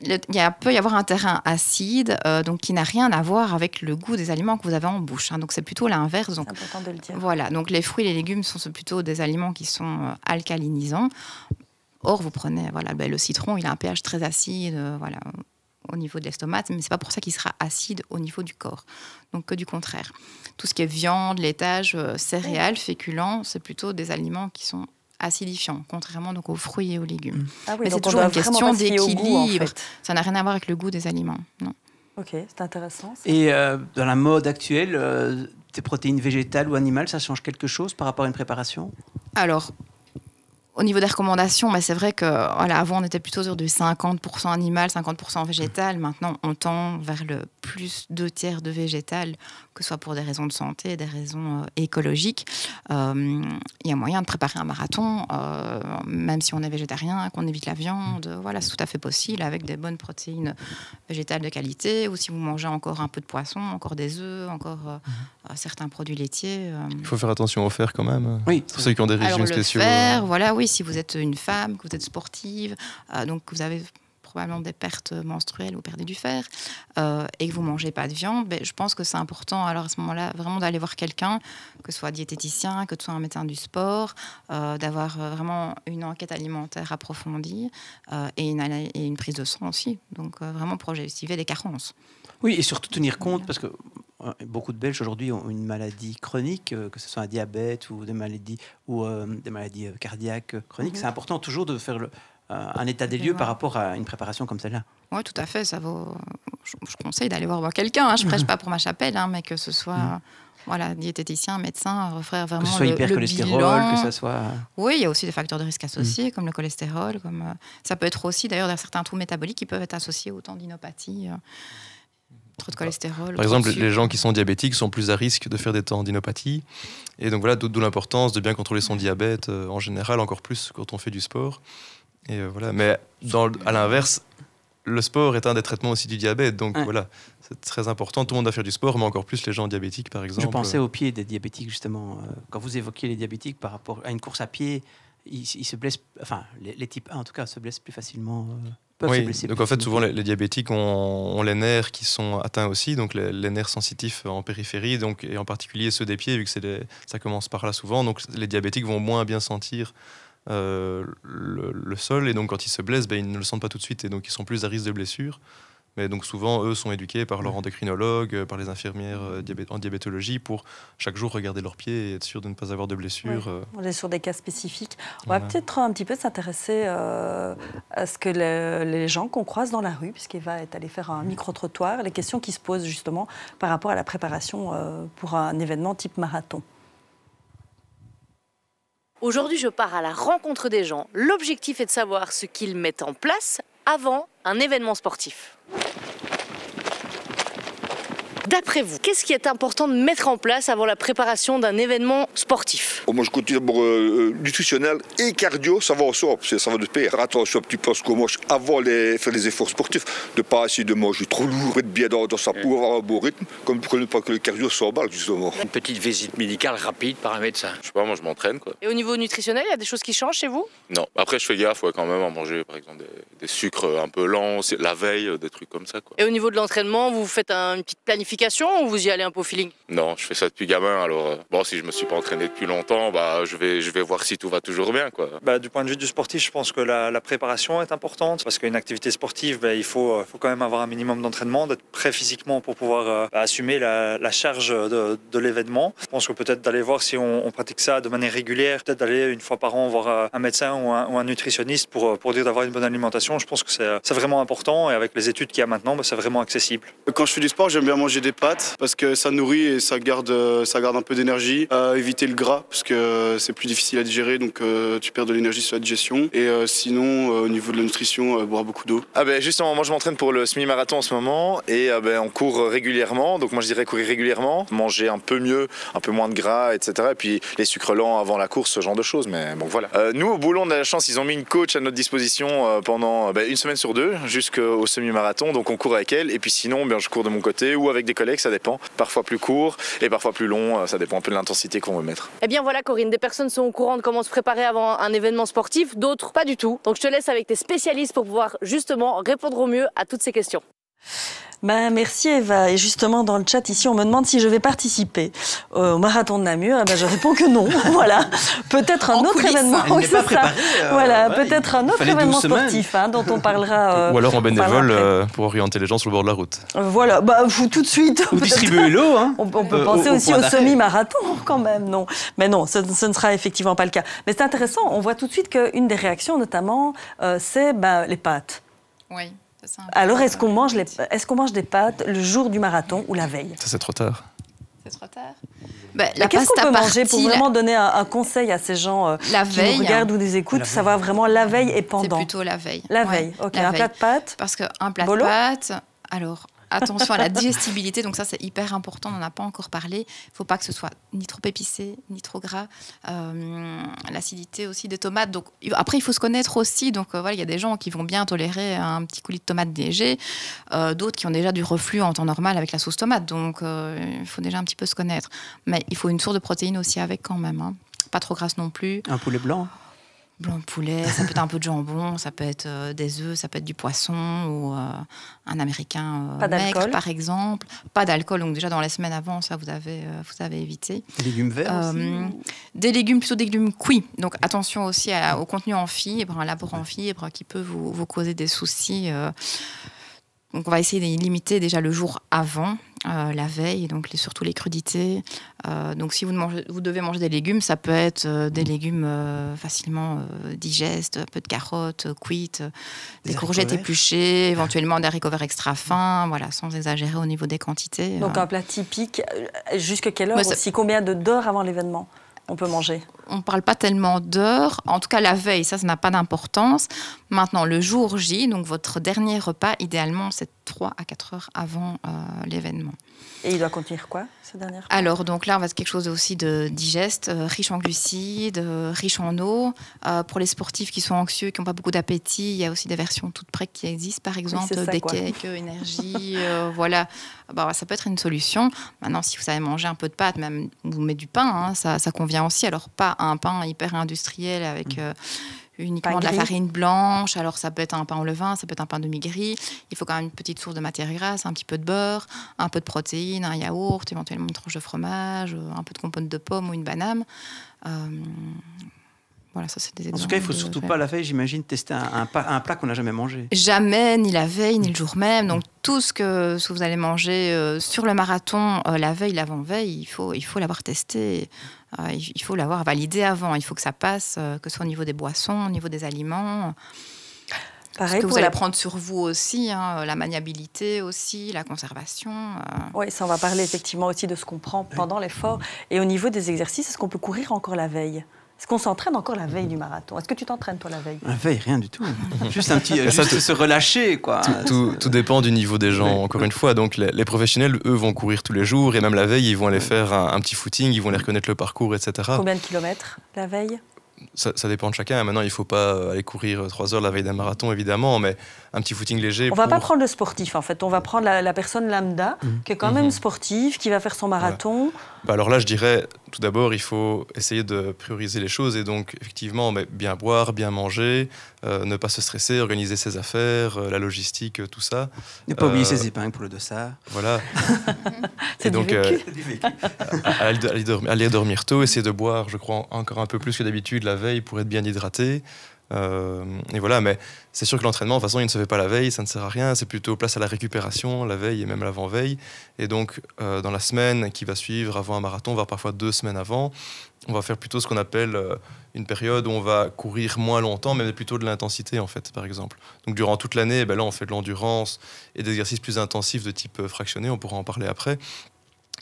il peut y avoir un terrain acide donc qui n'a rien à voir avec le goût des aliments que vous avez en bouche. Hein. Donc c'est plutôt l'inverse. C'est important de le dire. Voilà, donc les fruits et les légumes sont plutôt des aliments qui sont alcalinisants. Or, vous prenez le citron, il a un pH très acide au niveau de l'estomac, mais ce n'est pas pour ça qu'il sera acide au niveau du corps. Donc, que du contraire. Tout ce qui est viande, laitage, céréales, féculents, c'est plutôt des aliments qui sont acidifiants, contrairement donc aux fruits et aux légumes. Mais c'est toujours une question d'équilibre. En fait. Ça n'a rien à voir avec le goût des aliments. Non. Ok, c'est intéressant. Ça. Et dans la mode actuelle, tes protéines végétales ou animales, ça change quelque chose par rapport à une préparation? Alors, au niveau des recommandations, c'est vrai qu'avant, on était plutôt sur du 50% animal, 50% végétal. Maintenant, on tend vers le plus 2/3 de végétal, que ce soit pour des raisons de santé, des raisons écologiques. Il y a moyen de préparer un marathon, même si on est végétarien, qu'on évite la viande. Voilà, c'est tout à fait possible avec des bonnes protéines végétales de qualité. Ou si vous mangez encore un peu de poisson, encore des œufs, encore certains produits laitiers. Il faut faire attention au fer quand même. Oui. Pour ceux qui ont des régimes spéciaux. Le fer, voilà, oui. Si vous êtes une femme, que vous êtes sportive, donc vous avez probablement des pertes menstruelles ou perdez du fer, et que vous ne mangez pas de viande, je pense que c'est important, alors à ce moment-là, vraiment d'aller voir quelqu'un, que ce soit diététicien, que ce soit un médecin du sport, d'avoir vraiment une enquête alimentaire approfondie et une prise de sang aussi. Donc vraiment pour objectiver des carences. Oui, et surtout tenir compte, parce que beaucoup de Belges aujourd'hui ont une maladie chronique, que ce soit un diabète ou des maladies cardiaques chroniques. C'est important toujours de faire un état des lieux par rapport à une préparation comme celle-là. Oui, tout à fait. Ça vaut. Je conseille d'aller voir quelqu'un. Hein. Je ne prêche pas pour ma chapelle, mais que ce soit diététicien, médecin, refaire vraiment que ce soit hypercholestérol, bilan. que ça soit... Oui, il y a aussi des facteurs de risque associés, comme le cholestérol. Ça peut être aussi, d'ailleurs, certains troubles métaboliques qui peuvent être associés aux tendinopathies. Trop de cholestérol. Par exemple, les gens qui sont diabétiques sont plus à risque de faire des tendinopathies. Et donc voilà, d'où l'importance de bien contrôler son diabète en général, encore plus quand on fait du sport. Et voilà. Mais à l'inverse, le sport est un des traitements aussi du diabète. Donc voilà, c'est très important. Tout le monde doit faire du sport, mais encore plus les gens diabétiques, par exemple. Je pensais aux pieds des diabétiques, justement. Quand vous évoquiez les diabétiques par rapport à une course à pied, ils se blessent, enfin, les types 1 en tout cas, se blessent plus facilement. Oui, donc en fait, souvent les diabétiques ont les nerfs qui sont atteints aussi, donc les nerfs sensitifs en périphérie, donc, et en particulier ceux des pieds, vu que ça commence par là souvent. Donc les diabétiques vont moins bien sentir le sol, et donc quand ils se blessent, ils ne le sentent pas tout de suite, et donc ils sont plus à risque de blessure. Mais donc souvent, eux sont éduqués par leur endocrinologue, par les infirmières en diabétologie pour chaque jour regarder leurs pieds et être sûr de ne pas avoir de blessures. On est sur des cas spécifiques. On va peut-être un petit peu s'intéresser à ce que les gens qu'on croise dans la rue, puisqu'Eva est allée faire un micro-trottoir, les questions qui se posent justement par rapport à la préparation pour un événement type marathon. Aujourd'hui, je pars à la rencontre des gens. L'objectif est de savoir ce qu'ils mettent en place avant un événement sportif. D'après vous, qu'est-ce qui est important de mettre en place avant la préparation d'un événement sportif? Moi, je continue d'abord nutritionnel et cardio, ça va ensemble, ça va de pair. Faire attention un petit peu à ce qu'on mange avant de faire les efforts sportifs, de ne pas essayer de manger trop lourd, être bien dans sa peau, avoir un bon rythme, comme pour ne pas que le cardio s'emballe, justement. Une petite visite médicale rapide par un médecin. Je sais pas, moi je m'entraîne, quoi. Et au niveau nutritionnel, il y a des choses qui changent chez vous? Non, après je fais gaffe quand même à manger par exemple des sucres un peu lents, la veille, des trucs comme ça, quoi. Et au niveau de l'entraînement, vous faites une petite planification ou vous y allez un peu au feeling? Non, je fais ça depuis gamin, alors bon, si je me suis pas entraîné depuis longtemps, je vais voir si tout va toujours bien, quoi. Du point de vue du sportif, je pense que la préparation est importante parce qu'une activité sportive, il faut quand même avoir un minimum d'entraînement, d'être prêt physiquement pour pouvoir assumer la charge de l'événement. Je pense que peut-être d'aller voir si on pratique ça de manière régulière, peut-être d'aller une fois par an voir un médecin ou un nutritionniste pour dire d'avoir une bonne alimentation. Je pense que c'est vraiment important et avec les études qu'il y a maintenant, c'est vraiment accessible. Quand je fais du sport, j'aime bien manger des pâtes parce que ça nourrit et ça garde un peu d'énergie. Éviter le gras parce que c'est plus difficile à digérer, donc tu perds de l'énergie sur la digestion. Et sinon, au niveau de la nutrition, boire beaucoup d'eau. Justement, moi je m'entraîne pour le semi-marathon en ce moment et on court régulièrement, donc moi je dirais courir régulièrement, manger un peu mieux, un peu moins de gras, etc. Et puis les sucres lents avant la course, ce genre de choses, mais bon voilà. Nous au boulot on a la chance, ils ont mis une coach à notre disposition pendant une semaine sur 2 jusqu'au semi-marathon, donc on court avec elle et puis sinon je cours de mon côté ou avec des collègues, ça dépend, parfois plus court et parfois plus long, ça dépend un peu de l'intensité qu'on veut mettre. Eh bien voilà Corinne, des personnes sont au courant de comment se préparer avant un événement sportif, d'autres pas du tout. Donc je te laisse avec tes spécialistes pour pouvoir justement répondre au mieux à toutes ces questions. Merci Eva. Et justement, dans le chat ici, on me demande si je vais participer au marathon de Namur. Je réponds que non. Voilà. Peut-être un autre événement. Elle n'est pas préparée. Voilà, peut-être un autre événement sportif dont on parlera. Ou alors en bénévole pour orienter les gens sur le bord de la route. Voilà, vous tout de suite. Ou distribuer l'eau. Hein. On peut penser aussi au semi-marathon quand même. Non. Mais non, ce ne sera effectivement pas le cas. Mais c'est intéressant, on voit tout de suite qu'une des réactions notamment, c'est les pâtes. Oui. Alors, est-ce qu'on mange des pâtes le jour du marathon ou la veille? Ça, c'est trop tard. C'est trop tard. Qu'est-ce qu'on peut manger pour vraiment donner un conseil à ces gens qui nous regardent ou nous écoutent, savoir vraiment la veille et pendant? C'est plutôt la veille. La veille, ok. Un plat de pâtes? Parce qu'un plat de pâtes, alors... Attention à la digestibilité, donc ça c'est hyper important, on n'en a pas encore parlé. Il ne faut pas que ce soit ni trop épicé, ni trop gras. L'acidité aussi des tomates. Donc, après, il faut se connaître aussi. Donc voilà, il y a des gens qui vont bien tolérer un petit coulis de tomate léger, d'autres qui ont déjà du reflux en temps normal avec la sauce tomate. Donc il faut déjà un petit peu se connaître. Mais il faut une source de protéines aussi avec quand même. Hein. Pas trop grasse non plus. Un poulet blanc. Blanc de poulet, ça peut être un peu de jambon, ça peut être des œufs, ça peut être du poisson ou un américain maigre par exemple. Pas d'alcool, donc déjà dans les semaines avant, ça vous avez évité. Des légumes verts aussi, des légumes, plutôt des légumes cuits. Donc attention aussi au contenu en fibres, un l'apport en fibres qui peut vous causer des soucis. Donc on va essayer de limiter déjà le jour avant, la veille, donc surtout les crudités. Donc si vous devez manger des légumes, ça peut être des légumes facilement digestes, un peu de carottes cuites, des courgettes épluchées, éventuellement des haricots verts extra fins, voilà, sans exagérer au niveau des quantités. Donc un plat typique, jusqu'à quelle heure aussi? Combien d'heures avant l'événement on peut manger? On ne parle pas tellement d'heures. En tout cas, la veille, ça n'a pas d'importance. Maintenant, le jour J, donc votre dernier repas, idéalement, c'est 3 à 4 heures avant l'événement. Et il doit contenir quoi, ce dernier repas? Alors, donc là, on va quelque chose aussi de digeste, riche en glucides, riche en eau. Pour les sportifs qui sont anxieux, qui n'ont pas beaucoup d'appétit, il y a aussi des versions toutes prêtes qui existent, par exemple, des cakes, énergie, voilà. Ça peut être une solution. Maintenant, si vous savez manger un peu de pâtes, même vous mettez du pain, ça convient aussi. Alors, pas un pain hyper industriel avec... uniquement de la farine blanche, alors ça peut être un pain au levain, ça peut être un pain demi-gris. Il faut quand même une petite source de matière grasse, un petit peu de beurre, un peu de protéines, un yaourt, éventuellement une tranche de fromage, un peu de compote de pomme ou une banane. Voilà, ça c'est des En exemples. tout cas, il ne faut surtout pas la veille, j'imagine, tester un plat qu'on n'a jamais mangé. Jamais, ni la veille, ni le jour même. Donc tout ce que vous allez manger sur le marathon, la veille, l'avant-veille, il faut l'avoir testé. Il faut l'avoir validé avant. Il faut que ça passe, que ce soit au niveau des boissons, au niveau des aliments. Pareil, Ce que vous allez prendre sur vous aussi, la maniabilité aussi, la conservation. Oui, ça on va parler effectivement aussi de ce qu'on prend pendant l'effort. Et au niveau des exercices, est-ce qu'on peut courir encore la veille ? Est-ce qu'on s'entraîne encore la veille du marathon ? Est-ce que tu t'entraînes toi la veille ? La veille, rien du tout. Juste un petit, juste se relâcher, quoi. Tout dépend du niveau des gens, encore une fois. Donc les professionnels, eux, vont courir tous les jours et même la veille, ils vont aller faire un petit footing, ils vont aller reconnaître le parcours, etc. Combien de kilomètres la veille ? Ça dépend de chacun. Maintenant, il ne faut pas aller courir 3 heures la veille d'un marathon, évidemment, mais un petit footing léger. On ne va pas prendre le sportif, en fait. On va prendre la personne lambda, qui est quand même sportive, qui va faire son marathon. Bah alors là, je dirais, tout d'abord, il faut essayer de prioriser les choses et donc, effectivement, bien boire, bien manger, ne pas se stresser, organiser ses affaires, la logistique, tout ça. Ne pas oublier ses épingles pour le dossard. Voilà. C'est du vécu. Aller dormir tôt, essayer de boire, je crois, encore un peu plus que d'habitude la veille pour être bien hydraté. Et voilà, mais c'est sûr que l'entraînement, de toute façon, il ne se fait pas la veille, ça ne sert à rien, c'est plutôt place à la récupération, la veille et même l'avant-veille. Et donc, dans la semaine qui va suivre avant un marathon, voire parfois 2 semaines avant, on va faire plutôt ce qu'on appelle une période où on va courir moins longtemps, mais plutôt de l'intensité, en fait, par exemple. Donc, durant toute l'année, là, on fait de l'endurance et des exercices plus intensifs de type fractionné, on pourra en parler après.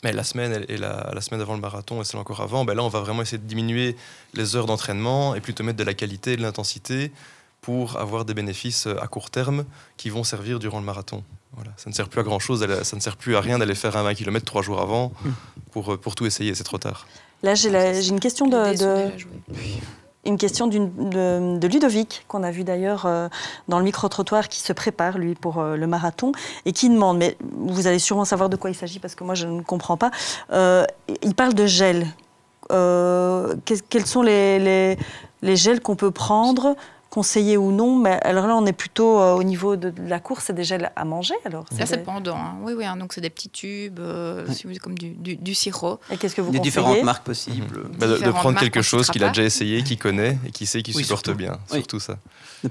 Mais la semaine et la semaine avant le marathon et celle encore avant, là, on va vraiment essayer de diminuer les heures d'entraînement et plutôt mettre de la qualité et de l'intensité pour avoir des bénéfices à court terme qui vont servir durant le marathon. Voilà. Ça ne sert plus à grand-chose, ça ne sert plus à rien d'aller faire un 20 km 3 jours avant pour tout essayer, c'est trop tard. Là, j'ai une question une question de Ludovic, qu'on a vu d'ailleurs dans le micro-trottoir, qui se prépare, lui, pour le marathon, et qui demande, mais vous allez sûrement savoir de quoi il s'agit, parce que moi, je ne comprends pas. Il parle de gel. Quels sont les gels qu'on peut prendre, conseillés ou non? Mais alors là, on est plutôt au niveau de la course, c'est des gels à manger, alors? C'est pendant, hein. Oui, donc c'est des petits tubes, comme du sirop. Et qu'est-ce que vous conseillez? Il y a différentes marques possibles. De prendre quelque chose qu'il a déjà essayé, qu'il connaît et qui sait qu'il supporte bien, surtout ça.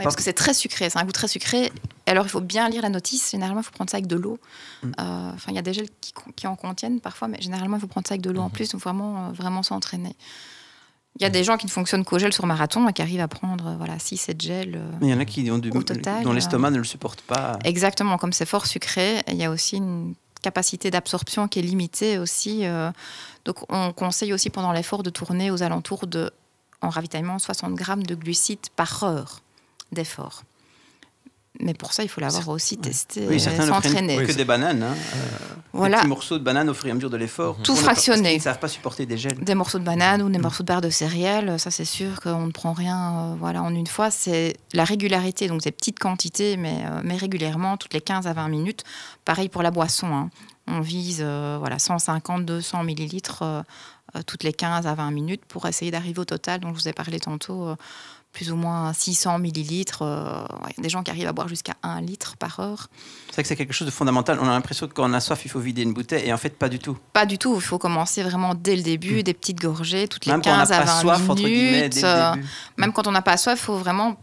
Parce que c'est très sucré, c'est un goût très sucré. Alors il faut bien lire la notice, généralement il faut prendre ça avec de l'eau. Il y a des gels qui en contiennent parfois, mais généralement il faut prendre ça avec de l'eau en plus, donc vraiment s'entraîner. Il y a des gens qui ne fonctionnent qu'au gel sur marathon et qui arrivent à prendre 6-7 gels mais il y en a qui dont l'estomac ne le supporte pas. Exactement, comme c'est fort sucré, il y a aussi une capacité d'absorption qui est limitée aussi. Donc on conseille aussi pendant l'effort de tourner aux alentours en ravitaillement, 60 grammes de glucides par heure d'effort. Mais pour ça, il faut l'avoir aussi testé, certains s'entraîner. Ne prennent que des bananes, des petits morceaux de bananes au fur et à mesure de l'effort. Tout fractionné. Ils ne savent pas supporter des gels. Des morceaux de bananes ou des morceaux de barres de céréales, ça c'est sûr qu'on ne prend rien en une fois. C'est la régularité, donc des petites quantités, mais régulièrement, toutes les 15 à 20 minutes. Pareil pour la boisson, hein. On vise 150-200 millilitres toutes les 15 à 20 minutes pour essayer d'arriver au total dont je vous ai parlé tantôt, plus ou moins 600 millilitres. Il y a des gens qui arrivent à boire jusqu'à 1 litre par heure. C'est vrai que c'est quelque chose de fondamental. On a l'impression que quand on a soif, il faut vider une bouteille, et en fait, pas du tout. Pas du tout. Il faut commencer vraiment dès le début, des petites gorgées, toutes les même 15 à 20 soif, minutes. entre guillemets, dès le début. Même quand on n'a pas soif, il faut vraiment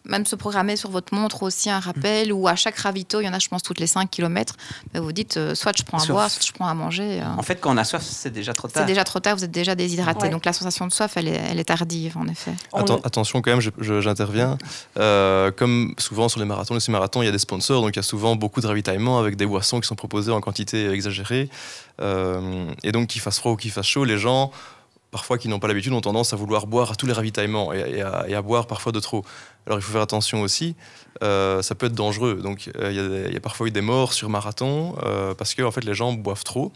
même se programmer sur votre montre aussi un rappel, ou à chaque ravito, il y en a, je pense, toutes les 5 km. Vous dites, soit je prends à boire, soit je prends à manger. En fait, quand on a soif, c'est déjà trop tard. C'est déjà trop tard, vous êtes déjà déshydraté. Ouais. Donc la sensation de soif, elle est tardive, en effet. Attention quand même, j'interviens. Comme souvent sur les marathons, les semi-marathons, il y a des sponsors, donc il y a souvent beaucoup de ravitaillement avec des boissons qui sont proposées en quantité exagérée. Et donc, qu'il fasse froid ou qu'il fasse chaud, les gens, parfois qui n'ont pas l'habitude, ont tendance à vouloir boire à tous les ravitaillements et à boire parfois de trop. Alors il faut faire attention aussi, ça peut être dangereux. Donc il y a parfois eu des morts sur marathon parce que en fait, les gens boivent trop.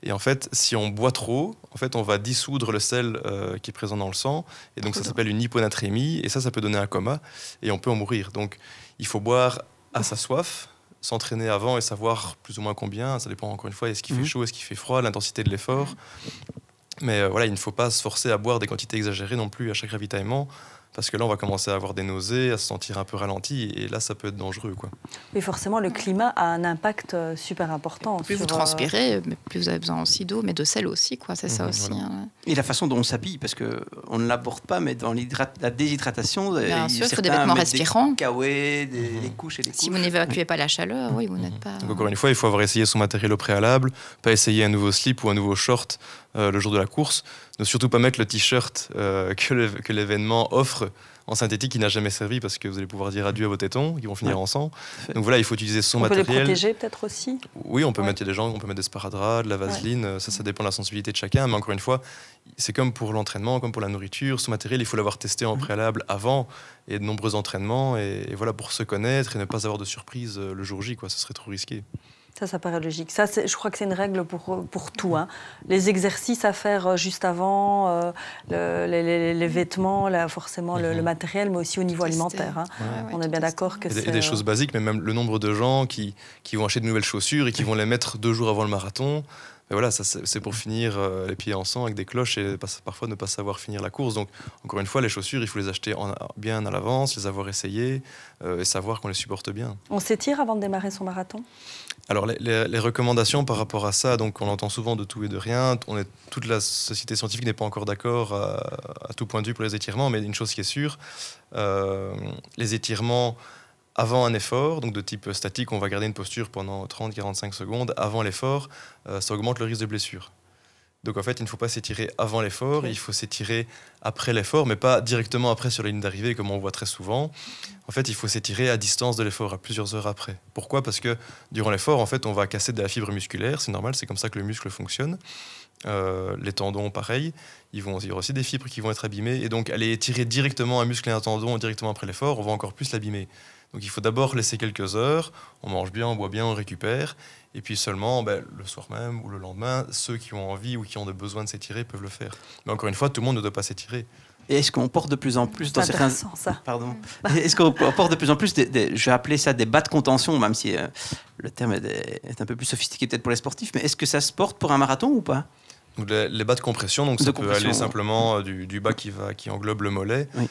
Et en fait, si on boit trop, en fait, on va dissoudre le sel qui est présent dans le sang. Et donc ça s'appelle une hyponatrémie. Et ça peut donner un coma. Et on peut en mourir. Donc il faut boire à sa soif, s'entraîner avant et savoir plus ou moins combien. Ça dépend encore une fois, est-ce qu'il fait chaud, est-ce qu'il fait froid, l'intensité de l'effort. Mais il ne faut pas se forcer à boire des quantités exagérées non plus à chaque ravitaillement, parce que là, on va commencer à avoir des nausées, à se sentir un peu ralenti, et là, ça peut être dangereux, quoi. Oui, forcément, le climat a un impact super important. Plus vous transpirez, plus vous avez besoin aussi d'eau, mais de sel aussi, quoi. C'est ça aussi. Voilà. Hein. Et la façon dont on s'habille, parce qu'on ne l'aborde pas, mais dans la déshydratation, bien sûr, il faut des vêtements respirants. Des caouets, les couches et les couches. Si vous n'évacuez pas la chaleur, oui, vous n'êtes pas... Donc encore une fois, il faut avoir essayé son matériel au préalable, pas essayer un nouveau slip ou un nouveau short le jour de la course, ne surtout pas mettre le t-shirt que l'événement offre en synthétique qui n'a jamais servi, parce que vous allez pouvoir dire adieu à vos tétons qui vont finir en sang. Donc voilà, il faut utiliser son matériel. On peut les protéger peut-être aussi. Oui, on peut mettre, il y a des gens, on peut mettre des sparadraps, de la vaseline, ça dépend de la sensibilité de chacun, mais encore une fois, c'est comme pour l'entraînement, comme pour la nourriture, son matériel, il faut l'avoir testé en préalable avant, et de nombreux entraînements, et voilà, pour se connaître et ne pas avoir de surprise le jour J, quoi, ce serait trop risqué. Ça paraît logique. Ça, je crois que c'est une règle pour tout. Hein. Les exercices à faire juste avant, les vêtements, là, forcément le matériel, mais aussi au niveau alimentaire. Hein. On est bien d'accord que c'est... Et des choses basiques, mais même le nombre de gens qui vont acheter de nouvelles chaussures et qui vont les mettre 2 jours avant le marathon. Et voilà, ça, c'est pour finir les pieds en sang avec des cloches et parfois ne pas savoir finir la course. Donc, encore une fois, les chaussures, il faut les acheter bien à l'avance, les avoir essayées et savoir qu'on les supporte bien. On s'étire avant de démarrer son marathon ? Alors, les recommandations par rapport à ça, donc on entend souvent de tout et de rien. Toute la société scientifique n'est pas encore d'accord à tout point de vue pour les étirements, mais une chose qui est sûre, les étirements avant un effort, donc de type statique, on va garder une posture pendant 30-45 secondes. Avant l'effort, ça augmente le risque de blessure. Donc en fait, il ne faut pas s'étirer avant l'effort, il faut s'étirer après l'effort, mais pas directement après sur la ligne d'arrivée, comme on voit très souvent. En fait, il faut s'étirer à distance de l'effort, à plusieurs heures après. Pourquoi ? Parce que durant l'effort, en fait, on va casser de la fibre musculaire, c'est normal, c'est comme ça que le muscle fonctionne. Les tendons, pareil, il y aura aussi des fibres qui vont être abîmées, et donc aller étirer directement un muscle et un tendon directement après l'effort, on va encore plus l'abîmer. Donc il faut d'abord laisser quelques heures, on mange bien, on boit bien, on récupère, et puis seulement le soir même ou le lendemain, ceux qui ont envie ou qui ont besoin de s'étirer peuvent le faire. Mais encore une fois, tout le monde ne doit pas s'étirer. Et est-ce qu'on porte de plus en plus dans certains... ça. Pardon. Est-ce qu'on porte de plus en plus, je vais appeler ça des bas de contention, même si le terme est un peu plus sophistiqué peut-être pour les sportifs, mais est-ce que ça se porte pour un marathon ou pas ? Donc les bas de compression, donc ça peut aller simplement du bas qui englobe le mollet. Oui.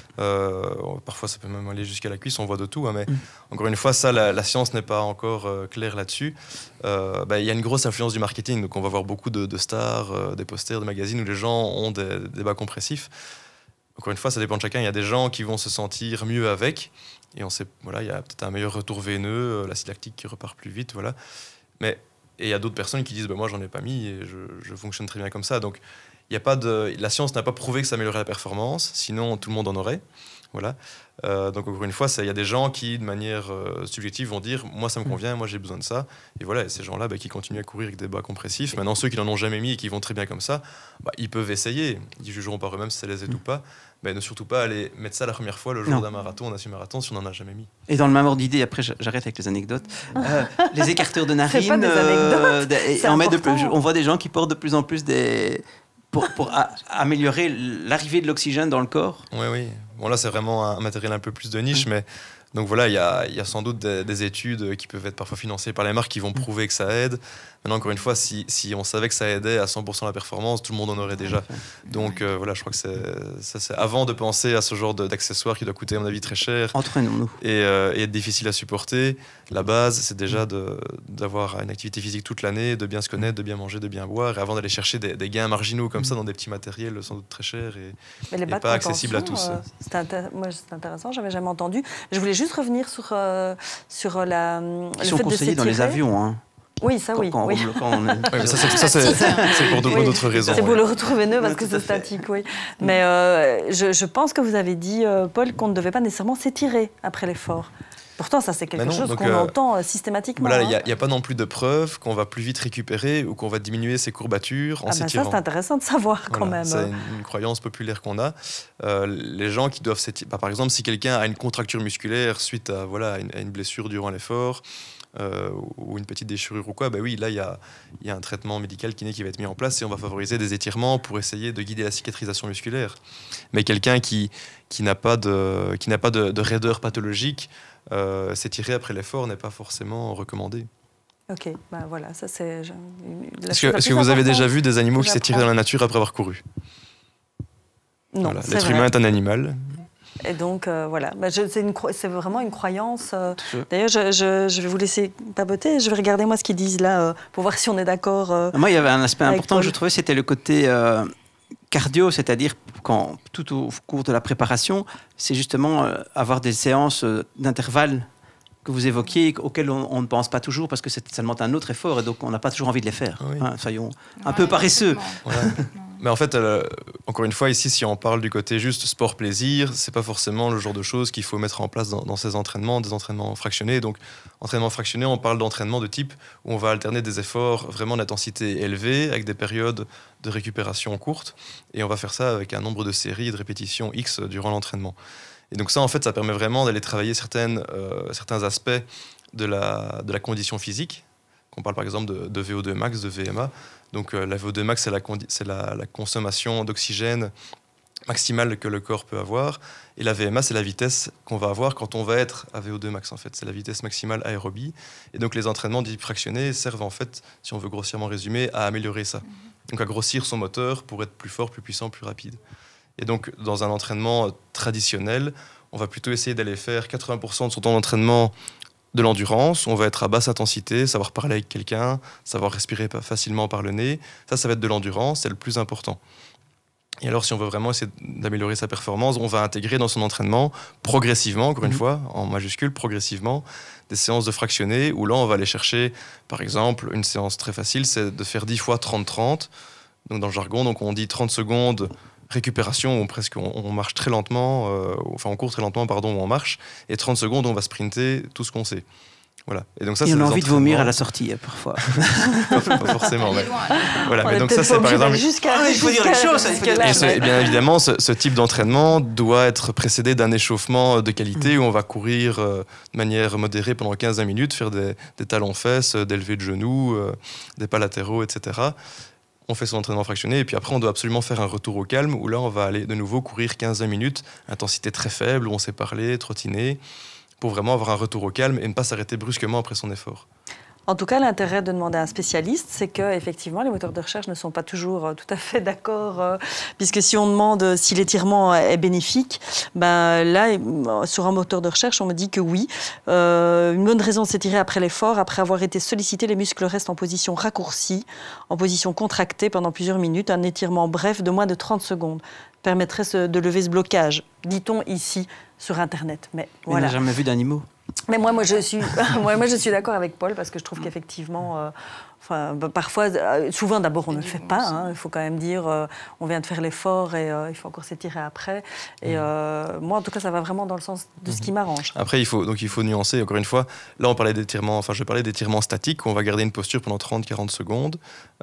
Parfois, ça peut même aller jusqu'à la cuisse, on voit de tout. Hein, mais encore une fois, ça, la science n'est pas encore claire là-dessus. Il y a une grosse influence du marketing. Donc on va voir beaucoup de stars, des posters, des magazines où les gens ont des bas compressifs. Encore une fois, ça dépend de chacun. Il y a des gens qui vont se sentir mieux avec. Et on sait, voilà, il y a peut-être un meilleur retour veineux, l'acide lactique qui repart plus vite. Voilà. Et il y a d'autres personnes qui disent moi j'en ai pas mis et je fonctionne très bien comme ça. Donc la science n'a pas prouvé que ça améliorait la performance, sinon tout le monde en aurait. Voilà. Donc encore une fois, il y a des gens qui de manière subjective vont dire moi ça me convient, moi j'ai besoin de ça. Et voilà, et ces gens-là qui continuent à courir avec des bas compressifs. Maintenant ceux qui n'en ont jamais mis et qui vont très bien comme ça, ils peuvent essayer. Ils jugeront par eux-mêmes si ça les aide ou pas. Mais ne surtout pas aller mettre ça la première fois le jour d'un marathon, d'un semi-marathon, si on n'en a jamais mis. Et dans le même ordre d'idée, après j'arrête avec les anecdotes, les écarteurs de narines, pas des anecdotes, on voit des gens qui portent de plus en plus pour améliorer l'arrivée de l'oxygène dans le corps. Oui. Bon là c'est vraiment un matériel un peu plus de niche, mais donc voilà, il y a sans doute des études qui peuvent être parfois financées par les marques qui vont prouver que ça aide. Maintenant, encore une fois, si on savait que ça aidait à 100% la performance, tout le monde en aurait déjà. Donc voilà, je crois que c'est avant de penser à ce genre d'accessoire qui doit coûter, à mon avis, très cher. Entraînons-nous. Et être difficile à supporter. La base, c'est déjà d'avoir une activité physique toute l'année, de bien se connaître, de bien manger, de bien boire, et avant d'aller chercher des gains marginaux comme ça dans des petits matériels sans doute très chers et pas accessibles à tous. Moi, c'est intéressant, j'avais jamais entendu. Je voulais juste revenir sur le fait de s'étirer. Ils sont conseillés dans les avions, hein. Oui, ça oui. Oui, mais ça c'est pour d'autres raisons. C'est pour le retour veineux parce que c'est statique, oui. Mais je pense que vous avez dit, Paul, qu'on ne devait pas nécessairement s'étirer après l'effort. Pourtant, ça, c'est quelque chose qu'on entend systématiquement. Voilà, il n'y a pas non plus de preuve qu'on va plus vite récupérer ou qu'on va diminuer ses courbatures en s'étirant. Ça, c'est intéressant de savoir quand même. C'est une croyance populaire qu'on a. Les gens qui doivent s'étirer... par exemple, si quelqu'un a une contracture musculaire suite à une blessure durant l'effort, ou une petite déchirure ou quoi, oui, là, il y a un traitement médical kiné qui va être mis en place et on va favoriser des étirements pour essayer de guider la cicatrisation musculaire. Mais quelqu'un qui n'a pas de raideur pathologique, s'étirer après l'effort n'est pas forcément recommandé. Ok, voilà, ça c'est... Est-ce que vous avez déjà vu des animaux qui s'étiraient dans la nature après avoir couru ? Non, L'être humain est un animal. Et donc, voilà. C'est vraiment une croyance. D'ailleurs, je vais vous laisser papoter. Je vais regarder, moi, ce qu'ils disent là, pour voir si on est d'accord. Moi, il y avait un aspect important Paul. que je trouvais, c'était le côté cardio, c'est-à-dire quand tout au cours de la préparation, c'est justement avoir des séances d'intervalle que vous évoquiez, auxquelles on ne pense pas toujours parce que ça demande un autre effort et donc on n'a pas toujours envie de les faire. Oui. Soyons un peu paresseux. Voilà. Mais en fait, encore une fois, ici, si on parle du côté juste sport-plaisir, c'est pas forcément le genre de choses qu'il faut mettre en place dans ces entraînements, des entraînements fractionnés. Donc, entraînement fractionné, on parle d'entraînement de type où on va alterner des efforts vraiment d'intensité élevée avec des périodes de récupération courtes. Et on va faire ça avec un nombre de séries et de répétitions X durant l'entraînement. Et donc ça, en fait, ça permet vraiment d'aller travailler certains aspects de la condition physique. On parle par exemple de VO2 max, de VMA. Donc la VO2 max, c'est la consommation d'oxygène maximale que le corps peut avoir. Et la VMA, c'est la vitesse qu'on va avoir quand on va être à VO2 max, en fait. C'est la vitesse maximale aérobie. Et donc les entraînements dits fractionnés servent, en fait, si on veut grossièrement résumer, à améliorer ça. Donc à grossir son moteur pour être plus fort, plus puissant, plus rapide. Et donc dans un entraînement traditionnel, on va plutôt essayer d'aller faire 80% de son temps d'entraînement de l'endurance, on va être à basse intensité, savoir parler avec quelqu'un, savoir respirer facilement par le nez. Ça va être de l'endurance, c'est le plus important. Et alors, si on veut vraiment essayer d'améliorer sa performance, on va intégrer dans son entraînement progressivement, encore une fois, en majuscule, progressivement, des séances de fractionnés, où là, on va aller chercher, par exemple, une séance très facile, c'est de faire 10 fois 30-30. Donc, dans le jargon, donc on dit 30 secondes récupération, où presque on marche très lentement, on court très lentement, pardon, où on marche, et 30 secondes, on va sprinter tout ce qu'on sait. Voilà. Et donc ça, on a envie de vomir à la sortie, parfois. Pas forcément, mais voilà. Mais donc ça, c'est par exemple. Il faut dire les choses. Et bien évidemment, ce type d'entraînement doit être précédé d'un échauffement de qualité où on va courir de manière modérée pendant 15 minutes, faire des talons-fesses, des levées de genoux, des pas latéraux, etc. On fait son entraînement fractionné et puis après on doit absolument faire un retour au calme où là on va aller de nouveau courir 15 minutes, intensité très faible, où on sait parler, trottiner, pour vraiment avoir un retour au calme et ne pas s'arrêter brusquement après son effort. En tout cas, l'intérêt de demander à un spécialiste, c'est qu'effectivement, les moteurs de recherche ne sont pas toujours tout à fait d'accord, puisque si on demande si l'étirement est bénéfique, ben là, sur un moteur de recherche, on me dit que oui. Une bonne raison de s'étirer après l'effort, après avoir été sollicité, les muscles restent en position raccourcie, en position contractée pendant plusieurs minutes. Un étirement bref de moins de 30 secondes permettrait de lever ce blocage, dit-on ici sur Internet. Mais voilà. On n'a jamais vu d'animaux. Mais moi, je suis d'accord avec Paul parce que je trouve qu'effectivement, parfois, souvent d'abord on ne le fait pas. Il faut quand même dire, on vient de faire l'effort et il faut encore s'étirer après. Et moi, en tout cas, ça va vraiment dans le sens de ce qui m'arrange. Après, il faut nuancer. Encore une fois, là, on parlait d'étirements. Je parlais d'étirements statiques où on va garder une posture pendant 30-40 secondes.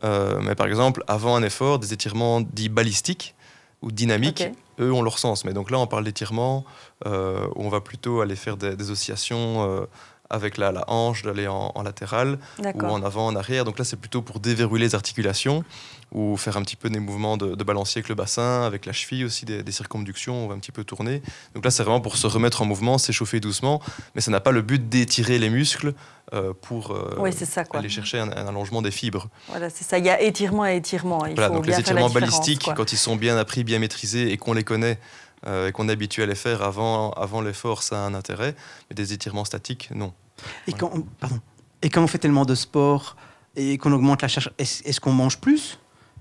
Mais par exemple, avant un effort, des étirements dits balistiques ou dynamiques. Okay. Eux ont leur sens. Mais donc là, on parle d'étirements où on va plutôt aller faire des oscillations avec la hanche, d'aller en latéral ou en avant, en arrière. Donc là, c'est plutôt pour déverrouiller les articulations ou faire un petit peu des mouvements de balancier avec le bassin, avec la cheville aussi, des circonductions, on va un petit peu tourner. Donc là, c'est vraiment pour se remettre en mouvement, s'échauffer doucement. Mais ça n'a pas le but d'étirer les muscles pour aller chercher un allongement des fibres. Voilà, c'est ça. Il y a étirement et étirement. Donc les étirements balistiques, quand ils sont bien appris, bien maîtrisés et qu'on les connaît, et qu'on est habitué à les faire avant l'effort, ça a un intérêt. Mais des étirements statiques, non. Et quand on fait tellement de sport et qu'on augmente la charge, est-ce qu'on mange plus ?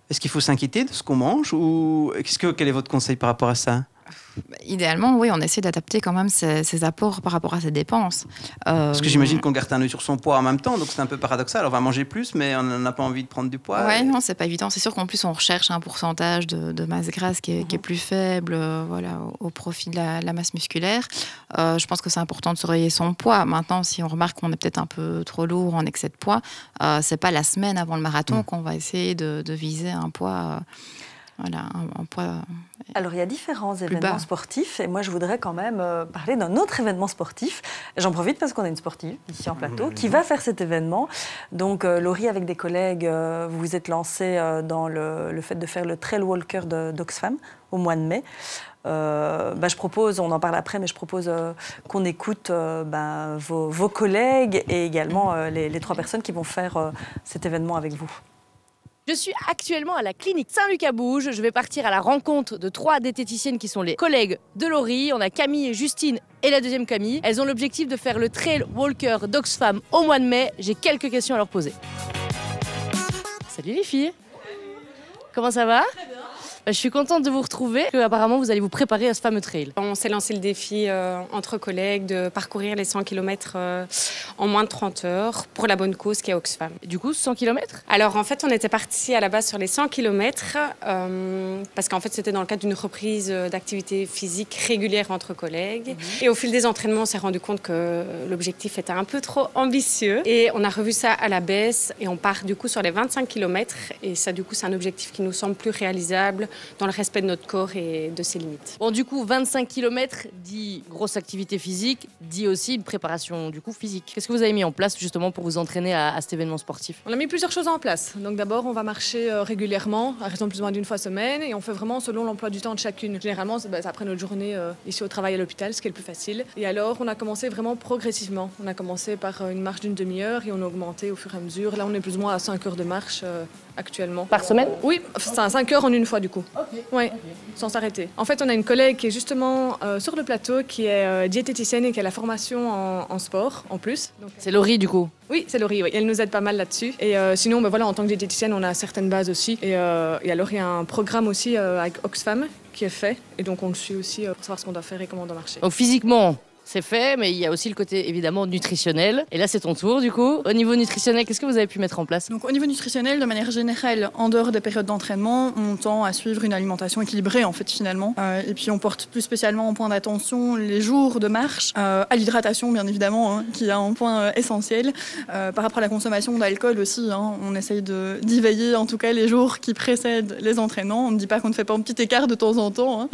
Est-ce qu'il faut s'inquiéter de ce qu'on mange ou quel est votre conseil par rapport à ça ? Idéalement, oui, on essaie d'adapter quand même ses apports par rapport à ses dépenses. Parce que j'imagine qu'on garde un œil sur son poids en même temps, donc c'est un peu paradoxal. On va manger plus, mais on n'a pas envie de prendre du poids. Oui, non, c'est pas évident. C'est sûr qu'en plus, on recherche un pourcentage de masse grasse qui est plus faible au profit de la masse musculaire. Je pense que c'est important de surveiller son poids. Maintenant, si on remarque qu'on est peut-être un peu trop lourd, en excès de poids, c'est pas la semaine avant le marathon qu'on va essayer de viser un poids... un poids. Alors, il y a différents événements sportifs et moi, je voudrais quand même parler d'un autre événement sportif. J'en profite parce qu'on a une sportive ici en plateau qui va faire cet événement. Donc, Laurie, avec des collègues, vous vous êtes lancée dans le fait de faire le Trail Walker d'Oxfam au mois de mai. Je propose, on en parle après, mais je propose qu'on écoute vos collègues et également les 3 personnes qui vont faire cet événement avec vous. Je suis actuellement à la clinique Saint-Luc-à-Bouge. Je vais partir à la rencontre de 3 diététiciennes qui sont les collègues de Laurie. On a Camille et Justine et la deuxième Camille. Elles ont l'objectif de faire le Trail Walker d'Oxfam au mois de mai. J'ai quelques questions à leur poser. Salut les filles. Comment ça va? Très bien. Je suis contente de vous retrouver. Apparemment, vous allez vous préparer à ce fameux trail. On s'est lancé le défi entre collègues de parcourir les 100 km en moins de 30 heures pour la bonne cause qui est Oxfam. Et du coup, 100 km? Alors en fait, on était parti à la base sur les 100 km parce qu'en fait, c'était dans le cadre d'une reprise d'activité physique régulière entre collègues. Et au fil des entraînements, on s'est rendu compte que l'objectif était un peu trop ambitieux. Et on a revu ça à la baisse et on part du coup sur les 25 km. Et ça, du coup, c'est un objectif qui nous semble plus réalisable dans le respect de notre corps et de ses limites. Bon, du coup, 25 km dit grosse activité physique, dit aussi une préparation du coup physique. Qu'est-ce que vous avez mis en place justement pour vous entraîner à cet événement sportif? On a mis plusieurs choses en place. Donc d'abord, on va marcher régulièrement, à raison plus ou moins d'une fois semaine, et on fait vraiment selon l'emploi du temps de chacune. Généralement, c'est après notre journée ici au travail à l'hôpital, ce qui est le plus facile. Et alors, on a commencé vraiment progressivement. On a commencé par une marche d'une demi-heure et on a augmenté au fur et à mesure. Là, on est plus ou moins à 5 heures de marche actuellement. Par semaine? Oui, c'est à 5 heures en une fois du coup. Okay. Oui, sans s'arrêter. En fait, on a une collègue qui est justement sur le plateau, qui est diététicienne et qui a la formation en sport en plus. C'est Laurie du coup? Oui, c'est Laurie, oui. Elle nous aide pas mal là-dessus. Et sinon, ben voilà, en tant que diététicienne, on a certaines bases aussi. Et alors, il y a un programme aussi avec Oxfam qui est fait. Et donc, on le suit aussi pour savoir ce qu'on doit faire et comment on doit marcher. Donc physiquement, c'est fait, mais il y a aussi le côté évidemment nutritionnel. Et là, c'est ton tour du coup. Au niveau nutritionnel, qu'est-ce que vous avez pu mettre en place? Donc au niveau nutritionnel, de manière générale, en dehors des périodes d'entraînement, on tend à suivre une alimentation équilibrée en fait finalement. Et puis on porte plus spécialement en point d'attention les jours de marche, à l'hydratation bien évidemment, qui est un point essentiel. Par rapport à la consommation d'alcool aussi, on essaye d'y veiller en tout cas les jours qui précèdent les entraînements. On ne dit pas qu'on ne fait pas un petit écart de temps en temps.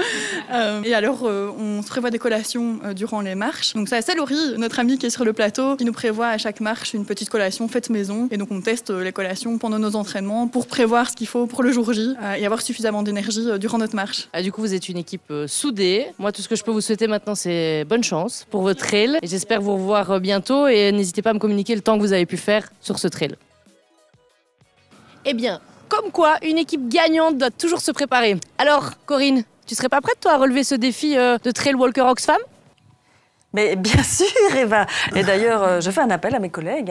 Et alors on se prévoit des collations durant les marches. Donc c'est Laurie, notre amie qui est sur le plateau, qui nous prévoit à chaque marche une petite collation faite maison. Et donc on teste les collations pendant nos entraînements pour prévoir ce qu'il faut pour le jour J et avoir suffisamment d'énergie durant notre marche. Du coup, vous êtes une équipe soudée. Moi, tout ce que je peux vous souhaiter maintenant, c'est bonne chance pour votre trail. Et j'espère vous revoir bientôt. Et n'hésitez pas à me communiquer le temps que vous avez pu faire sur ce trail. Eh bien, comme quoi, une équipe gagnante doit toujours se préparer. Alors, Corinne, tu serais pas prête, toi, à relever ce défi de Trail Walker Oxfam? Mais bien sûr, Eva. Et d'ailleurs, je fais un appel à mes collègues.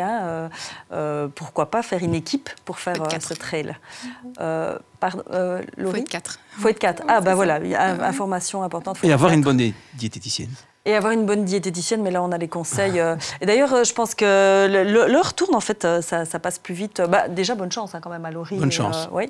Pourquoi pas faire une équipe pour faire ce trail? Faut être 4. Faut être 4. Ah, bah voilà, information importante. Et avoir une bonne diététicienne. Et avoir une bonne diététicienne, mais là on a les conseils. Et d'ailleurs, je pense que l'heure tourne, en fait, ça passe plus vite. Déjà, bonne chance quand même à Laurie. Bonne chance. Oui.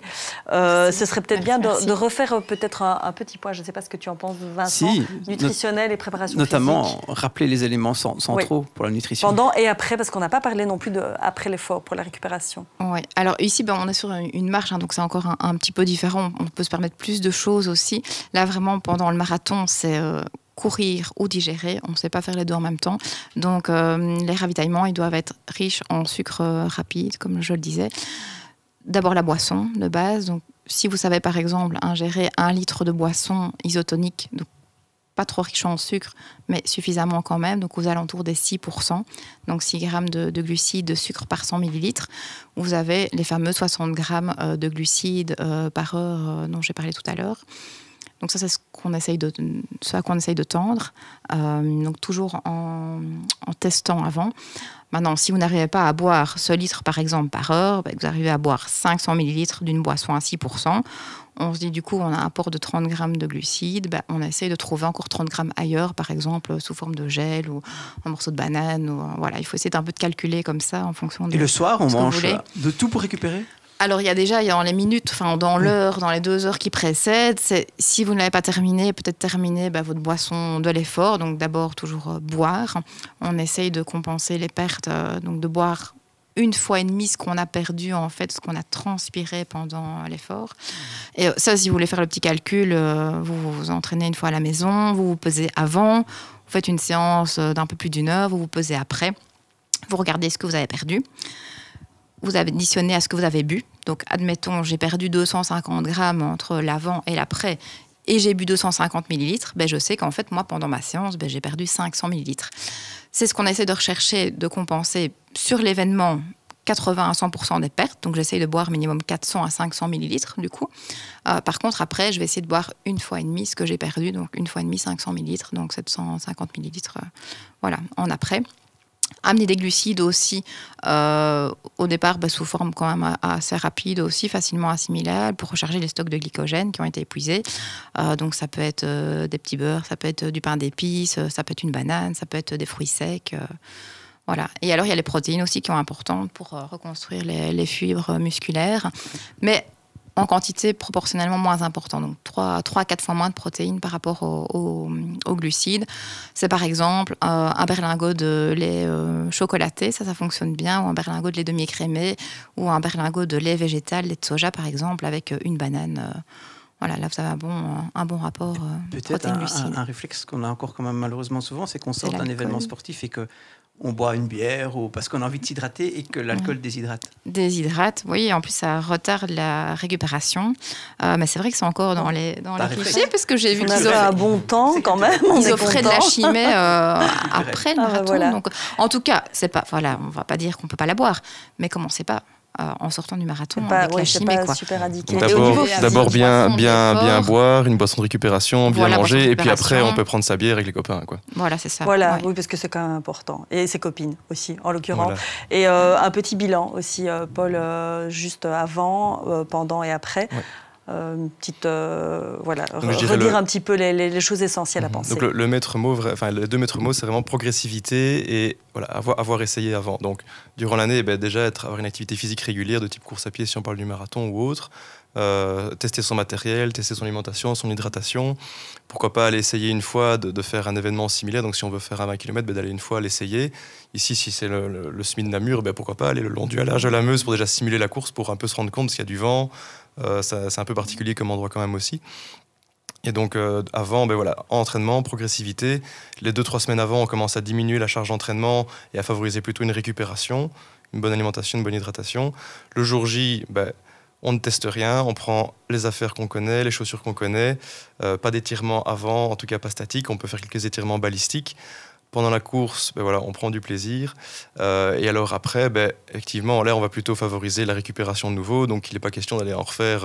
Ce serait peut-être bien de refaire peut-être un petit point, je ne sais pas ce que tu en penses, Vincent, nutritionnel et préparation notamment, physique. rappeler les éléments centraux pour la nutrition. Pendant et après, parce qu'on n'a pas parlé non plus après l'effort, pour la récupération. Oui, alors ici, on est sur une marche, donc c'est encore un petit peu différent. On peut se permettre plus de choses aussi. Là, vraiment, pendant le marathon, c'est courir ou digérer, on ne sait pas faire les deux en même temps. Donc les ravitaillements, ils doivent être riches en sucre rapide, comme je le disais. D'abord la boisson de base. Donc, si vous savez par exemple ingérer 1 litre de boisson isotonique, donc pas trop riche en sucre, mais suffisamment quand même, donc aux alentours des 6%, donc 6 grammes de glucides, de sucre par 100 millilitres, vous avez les fameux 60 grammes de glucides par heure dont j'ai parlé tout à l'heure. Donc ça, c'est ce à quoi on essaye de tendre, donc toujours en testant avant. Maintenant, si vous n'arrivez pas à boire ce litre, par exemple, par heure, vous arrivez à boire 500 millilitres d'une boisson à 6%. On se dit, du coup, on a un apport de 30 grammes de glucides. On essaye de trouver encore 30 grammes ailleurs, par exemple, sous forme de gel ou un morceau de banane. Voilà, il faut essayer d'un peu de calculer comme ça en fonction de. Et le soir, on mange de tout pour récupérer? Alors, il y a déjà dans les minutes, dans l'heure, dans les 2 heures qui précèdent, si vous ne l'avez pas terminé, peut-être terminer votre boisson de l'effort. Donc, d'abord, toujours boire. On essaye de compenser les pertes, donc de boire 1,5 fois ce qu'on a perdu, en fait, ce qu'on a transpiré pendant l'effort. Et ça, si vous voulez faire le petit calcul, vous vous entraînez 1 fois à la maison, vous vous pesez avant, vous faites une séance d'un peu plus d'1 heure, vous vous pesez après, vous regardez ce que vous avez perdu. Vous additionnez à ce que vous avez bu. Donc, admettons, j'ai perdu 250 grammes entre l'avant et l'après et j'ai bu 250 millilitres. Je sais qu'en fait, moi, pendant ma séance, j'ai perdu 500 millilitres. C'est ce qu'on essaie de rechercher, de compenser sur l'événement 80 à 100% des pertes, donc j'essaye de boire minimum 400 à 500 millilitres du coup. Par contre, après, je vais essayer de boire 1,5 fois ce que j'ai perdu, donc 1,5 fois 500 millilitres, donc 750 millilitres voilà, en après. Amener des glucides aussi, au départ sous forme quand même assez rapide aussi, facilement assimilables, pour recharger les stocks de glycogène qui ont été épuisés. Donc ça peut être des petits beurres, ça peut être du pain d'épices, ça peut être une banane, ça peut être des fruits secs. Voilà. Et alors il y a les protéines aussi qui sont importantes pour reconstruire les fibres musculaires, mais en quantité proportionnellement moins importante, donc 3 à 4 fois moins de protéines par rapport aux glucides. C'est par exemple un berlingot de lait chocolaté, ça fonctionne bien, ou un berlingot de lait demi-écrémé, ou un berlingot de lait végétal, lait de soja par exemple, avec une banane. Voilà, là vous avez un bon rapport protéines-glucides. Peut-être un réflexe qu'on a encore quand même malheureusement souvent, c'est qu'on sort d'un événement sportif et que on boit une bière ou parce qu'on a envie de s'hydrater et que l'alcool déshydrate. Déshydrate, oui. En plus, ça retarde la récupération. Mais c'est vrai que c'est encore dans les clichés parce que j'ai vu qu'ils offraient un bon temps quand même. Ils offraient de la chimée après le marathon. Voilà. Donc, en tout cas, c'est pas. Voilà, on va pas dire qu'on peut pas la boire, mais commencez pas. En sortant du marathon avec la chimie, quoi. Super indiqué. D'abord bien boire, une boisson de récupération, bien manger, et puis après on peut prendre sa bière avec les copains, quoi. Voilà, c'est ça. Voilà, oui, parce que c'est quand même important. Et ses copines aussi, en l'occurrence. Voilà. Et un petit bilan aussi, Paul, juste avant, pendant et après. Ouais. Une petite redire un petit peu les choses essentielles à penser. Donc le maître mot, les deux maîtres mots, c'est vraiment progressivité et voilà, avoir essayé avant. Donc durant l'année, déjà avoir une activité physique régulière de type course à pied si on parle du marathon ou autre, tester son matériel, tester son alimentation, son hydratation. Pourquoi pas aller essayer une fois de faire un événement similaire. Donc si on veut faire un 20 km, d'aller une fois l'essayer. Ici, si c'est le semi de Namur, pourquoi pas aller le long du halage de la Meuse pour déjà simuler la course, pour un peu se rendre compte s'il y a du vent. C'est un peu particulier comme endroit quand même aussi. Et donc avant, entraînement, progressivité. Les 2-3 semaines avant, on commence à diminuer la charge d'entraînement et à favoriser plutôt une récupération, une bonne alimentation, une bonne hydratation. Le jour J, on ne teste rien, on prend les affaires qu'on connaît, les chaussures qu'on connaît, pas d'étirement avant, en tout cas pas statique, on peut faire quelques étirements balistiques. Pendant la course, on prend du plaisir. Et alors après, effectivement, là, on va plutôt favoriser la récupération de nouveau. Donc, il n'est pas question d'aller en refaire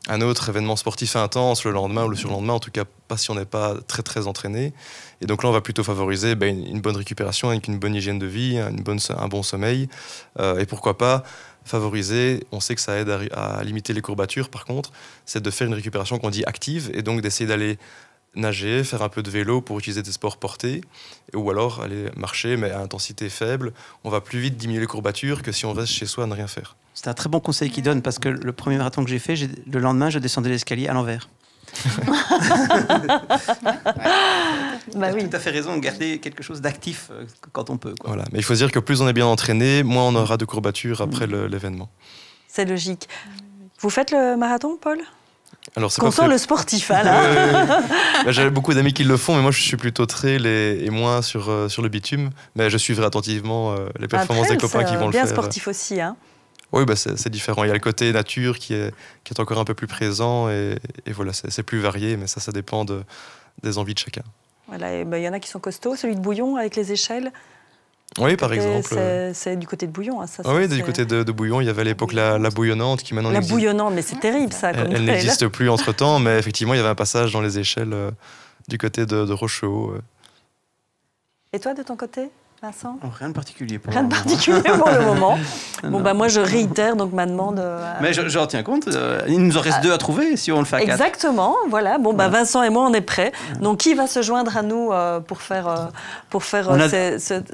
un autre événement sportif intense le lendemain ou le surlendemain. En tout cas, pas si on n'est pas très, très entraîné. Et donc là, on va plutôt favoriser une bonne récupération avec une bonne hygiène de vie, un bon sommeil. Et pourquoi pas favoriser, on sait que ça aide à limiter les courbatures, par contre, c'est de faire une récupération qu'on dit active. Et donc, d'essayer d'aller nager, faire un peu de vélo pour utiliser des sports portés, ou alors aller marcher, mais à intensité faible. On va plus vite diminuer les courbatures que si on reste chez soi à ne rien faire. C'est un très bon conseil qu'il donne, parce que le premier marathon que j'ai fait, le lendemain, je descendais l'escalier à l'envers. Oui. Tout à fait raison, garder quelque chose d'actif quand on peut. Voilà. Mais il faut se dire que plus on est bien entraîné, moins on aura de courbatures après l'événement. C'est logique. Vous faites le marathon, Paul ? Alors, qu'on sent le sportif, là. J'ai beaucoup d'amis qui le font, mais moi je suis plutôt trail et moins sur le bitume. Mais je suivrai attentivement les performances des copains qui vont le faire. Bien sportif aussi, hein. Oui, c'est différent. Il y a le côté nature qui est encore un peu plus présent et voilà, c'est plus varié, mais ça dépend des envies de chacun. Voilà, il y en a qui sont costauds. Celui de Bouillon avec les échelles. Oui, par exemple. C'est du côté de Bouillon. Hein, ça, oui, du côté de Bouillon, il y avait à l'époque la bouillonnante qui maintenant existe. La bouillonnante, mais c'est terrible ça. Elle n'existe plus entre-temps, mais effectivement, il y avait un passage dans les échelles du côté de Rochehaut. Et toi, de ton côté, Vincent ? Rien de particulier pour le moment. Rien de particulier pour le moment. Bon, moi, je réitère donc ma demande. Mais j'en tiens compte. Il nous en reste 2 à trouver si on le fait à 4. Exactement. Voilà. Bon, Vincent et moi, on est prêts. Donc, qui va se joindre à nous pour faire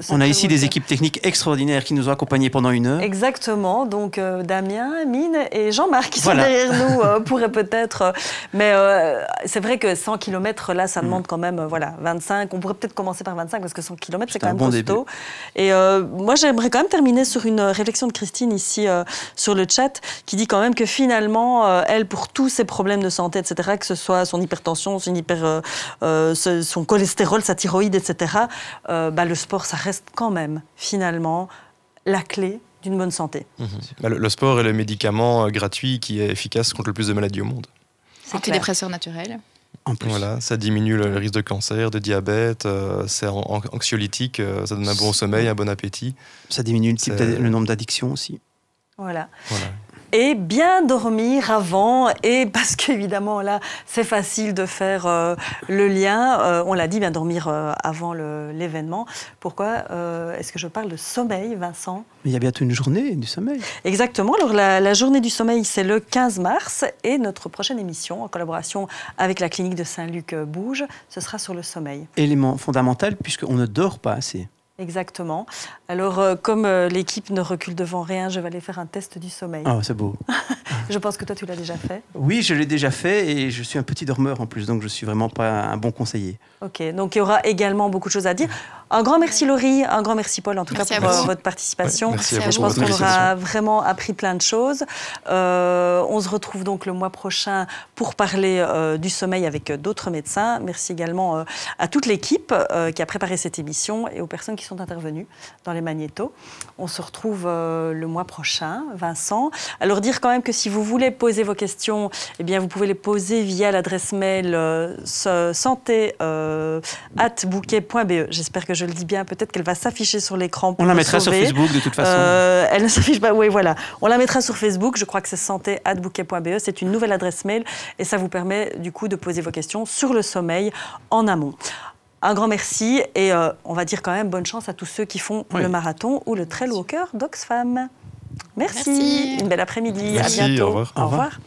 on a ici des équipes techniques extraordinaires qui nous ont accompagnés pendant 1 heure. Exactement. Donc, Damien, Mine et Jean-Marc qui sont derrière nous pourraient peut-être. Mais c'est vrai que 100 km, là, ça demande quand même 25. On pourrait peut-être commencer par 25 parce que 100 km, c'est quand même costaud. Début. Et moi, j'aimerais quand même terminer sur une réflexion de Christine ici sur le chat qui dit quand même que finalement, elle, pour tous ses problèmes de santé, etc., que ce soit son hypertension, son cholestérol, sa thyroïde, etc., le sport, ça reste quand même finalement la clé d'une bonne santé. Le sport est le médicament gratuit qui est efficace contre le plus de maladies au monde. Antidépresseur naturel. En plus. Voilà, ça diminue le risque de cancer, de diabète, c'est anxiolytique, ça donne un bon sommeil, un bon appétit. Ça diminue le nombre d'addictions aussi. Voilà. Et bien dormir avant, et parce qu'évidemment là c'est facile de faire le lien, on l'a dit, bien dormir avant l'événement. Pourquoi est-ce que je parle de sommeil, Vincent ? Mais il y a bientôt une journée du sommeil. Exactement, alors la journée du sommeil c'est le 15 mars et notre prochaine émission en collaboration avec la clinique de Saint-Luc Bouge, ce sera sur le sommeil. Élément fondamental puisqu'on ne dort pas assez. Exactement. Alors, comme l'équipe ne recule devant rien, je vais aller faire un test du sommeil. Ah, c'est beau. Je pense que toi, tu l'as déjà fait. Oui, je l'ai déjà fait et je suis un petit dormeur en plus, donc je ne suis vraiment pas un bon conseiller. Ok, donc il y aura également beaucoup de choses à dire. Un grand merci Laurie, un grand merci Paul en tout cas pour votre participation. Merci à vous. Je pense qu'on aura vraiment appris plein de choses. On se retrouve donc le mois prochain pour parler du sommeil avec d'autres médecins. Merci également à toute l'équipe qui a préparé cette émission et aux personnes qui sont intervenues dans les magnétos. On se retrouve le mois prochain, Vincent. Alors dire quand même que si vous voulez poser vos questions, eh bien vous pouvez les poser via l'adresse mail santé@bouquet.be. J'espère que je le dis bien, peut-être qu'elle va s'afficher sur l'écran. On la mettra sur Facebook de toute façon. Elle ne s'affiche pas, oui voilà. On la mettra sur Facebook, je crois que c'est santé@bouquet.be. C'est une nouvelle adresse mail et ça vous permet du coup de poser vos questions sur le sommeil en amont. Un grand merci et on va dire quand même bonne chance à tous ceux qui font le marathon ou le trail walker d'Oxfam. Merci. Une belle après-midi. Merci, à bientôt. Au revoir. Au revoir.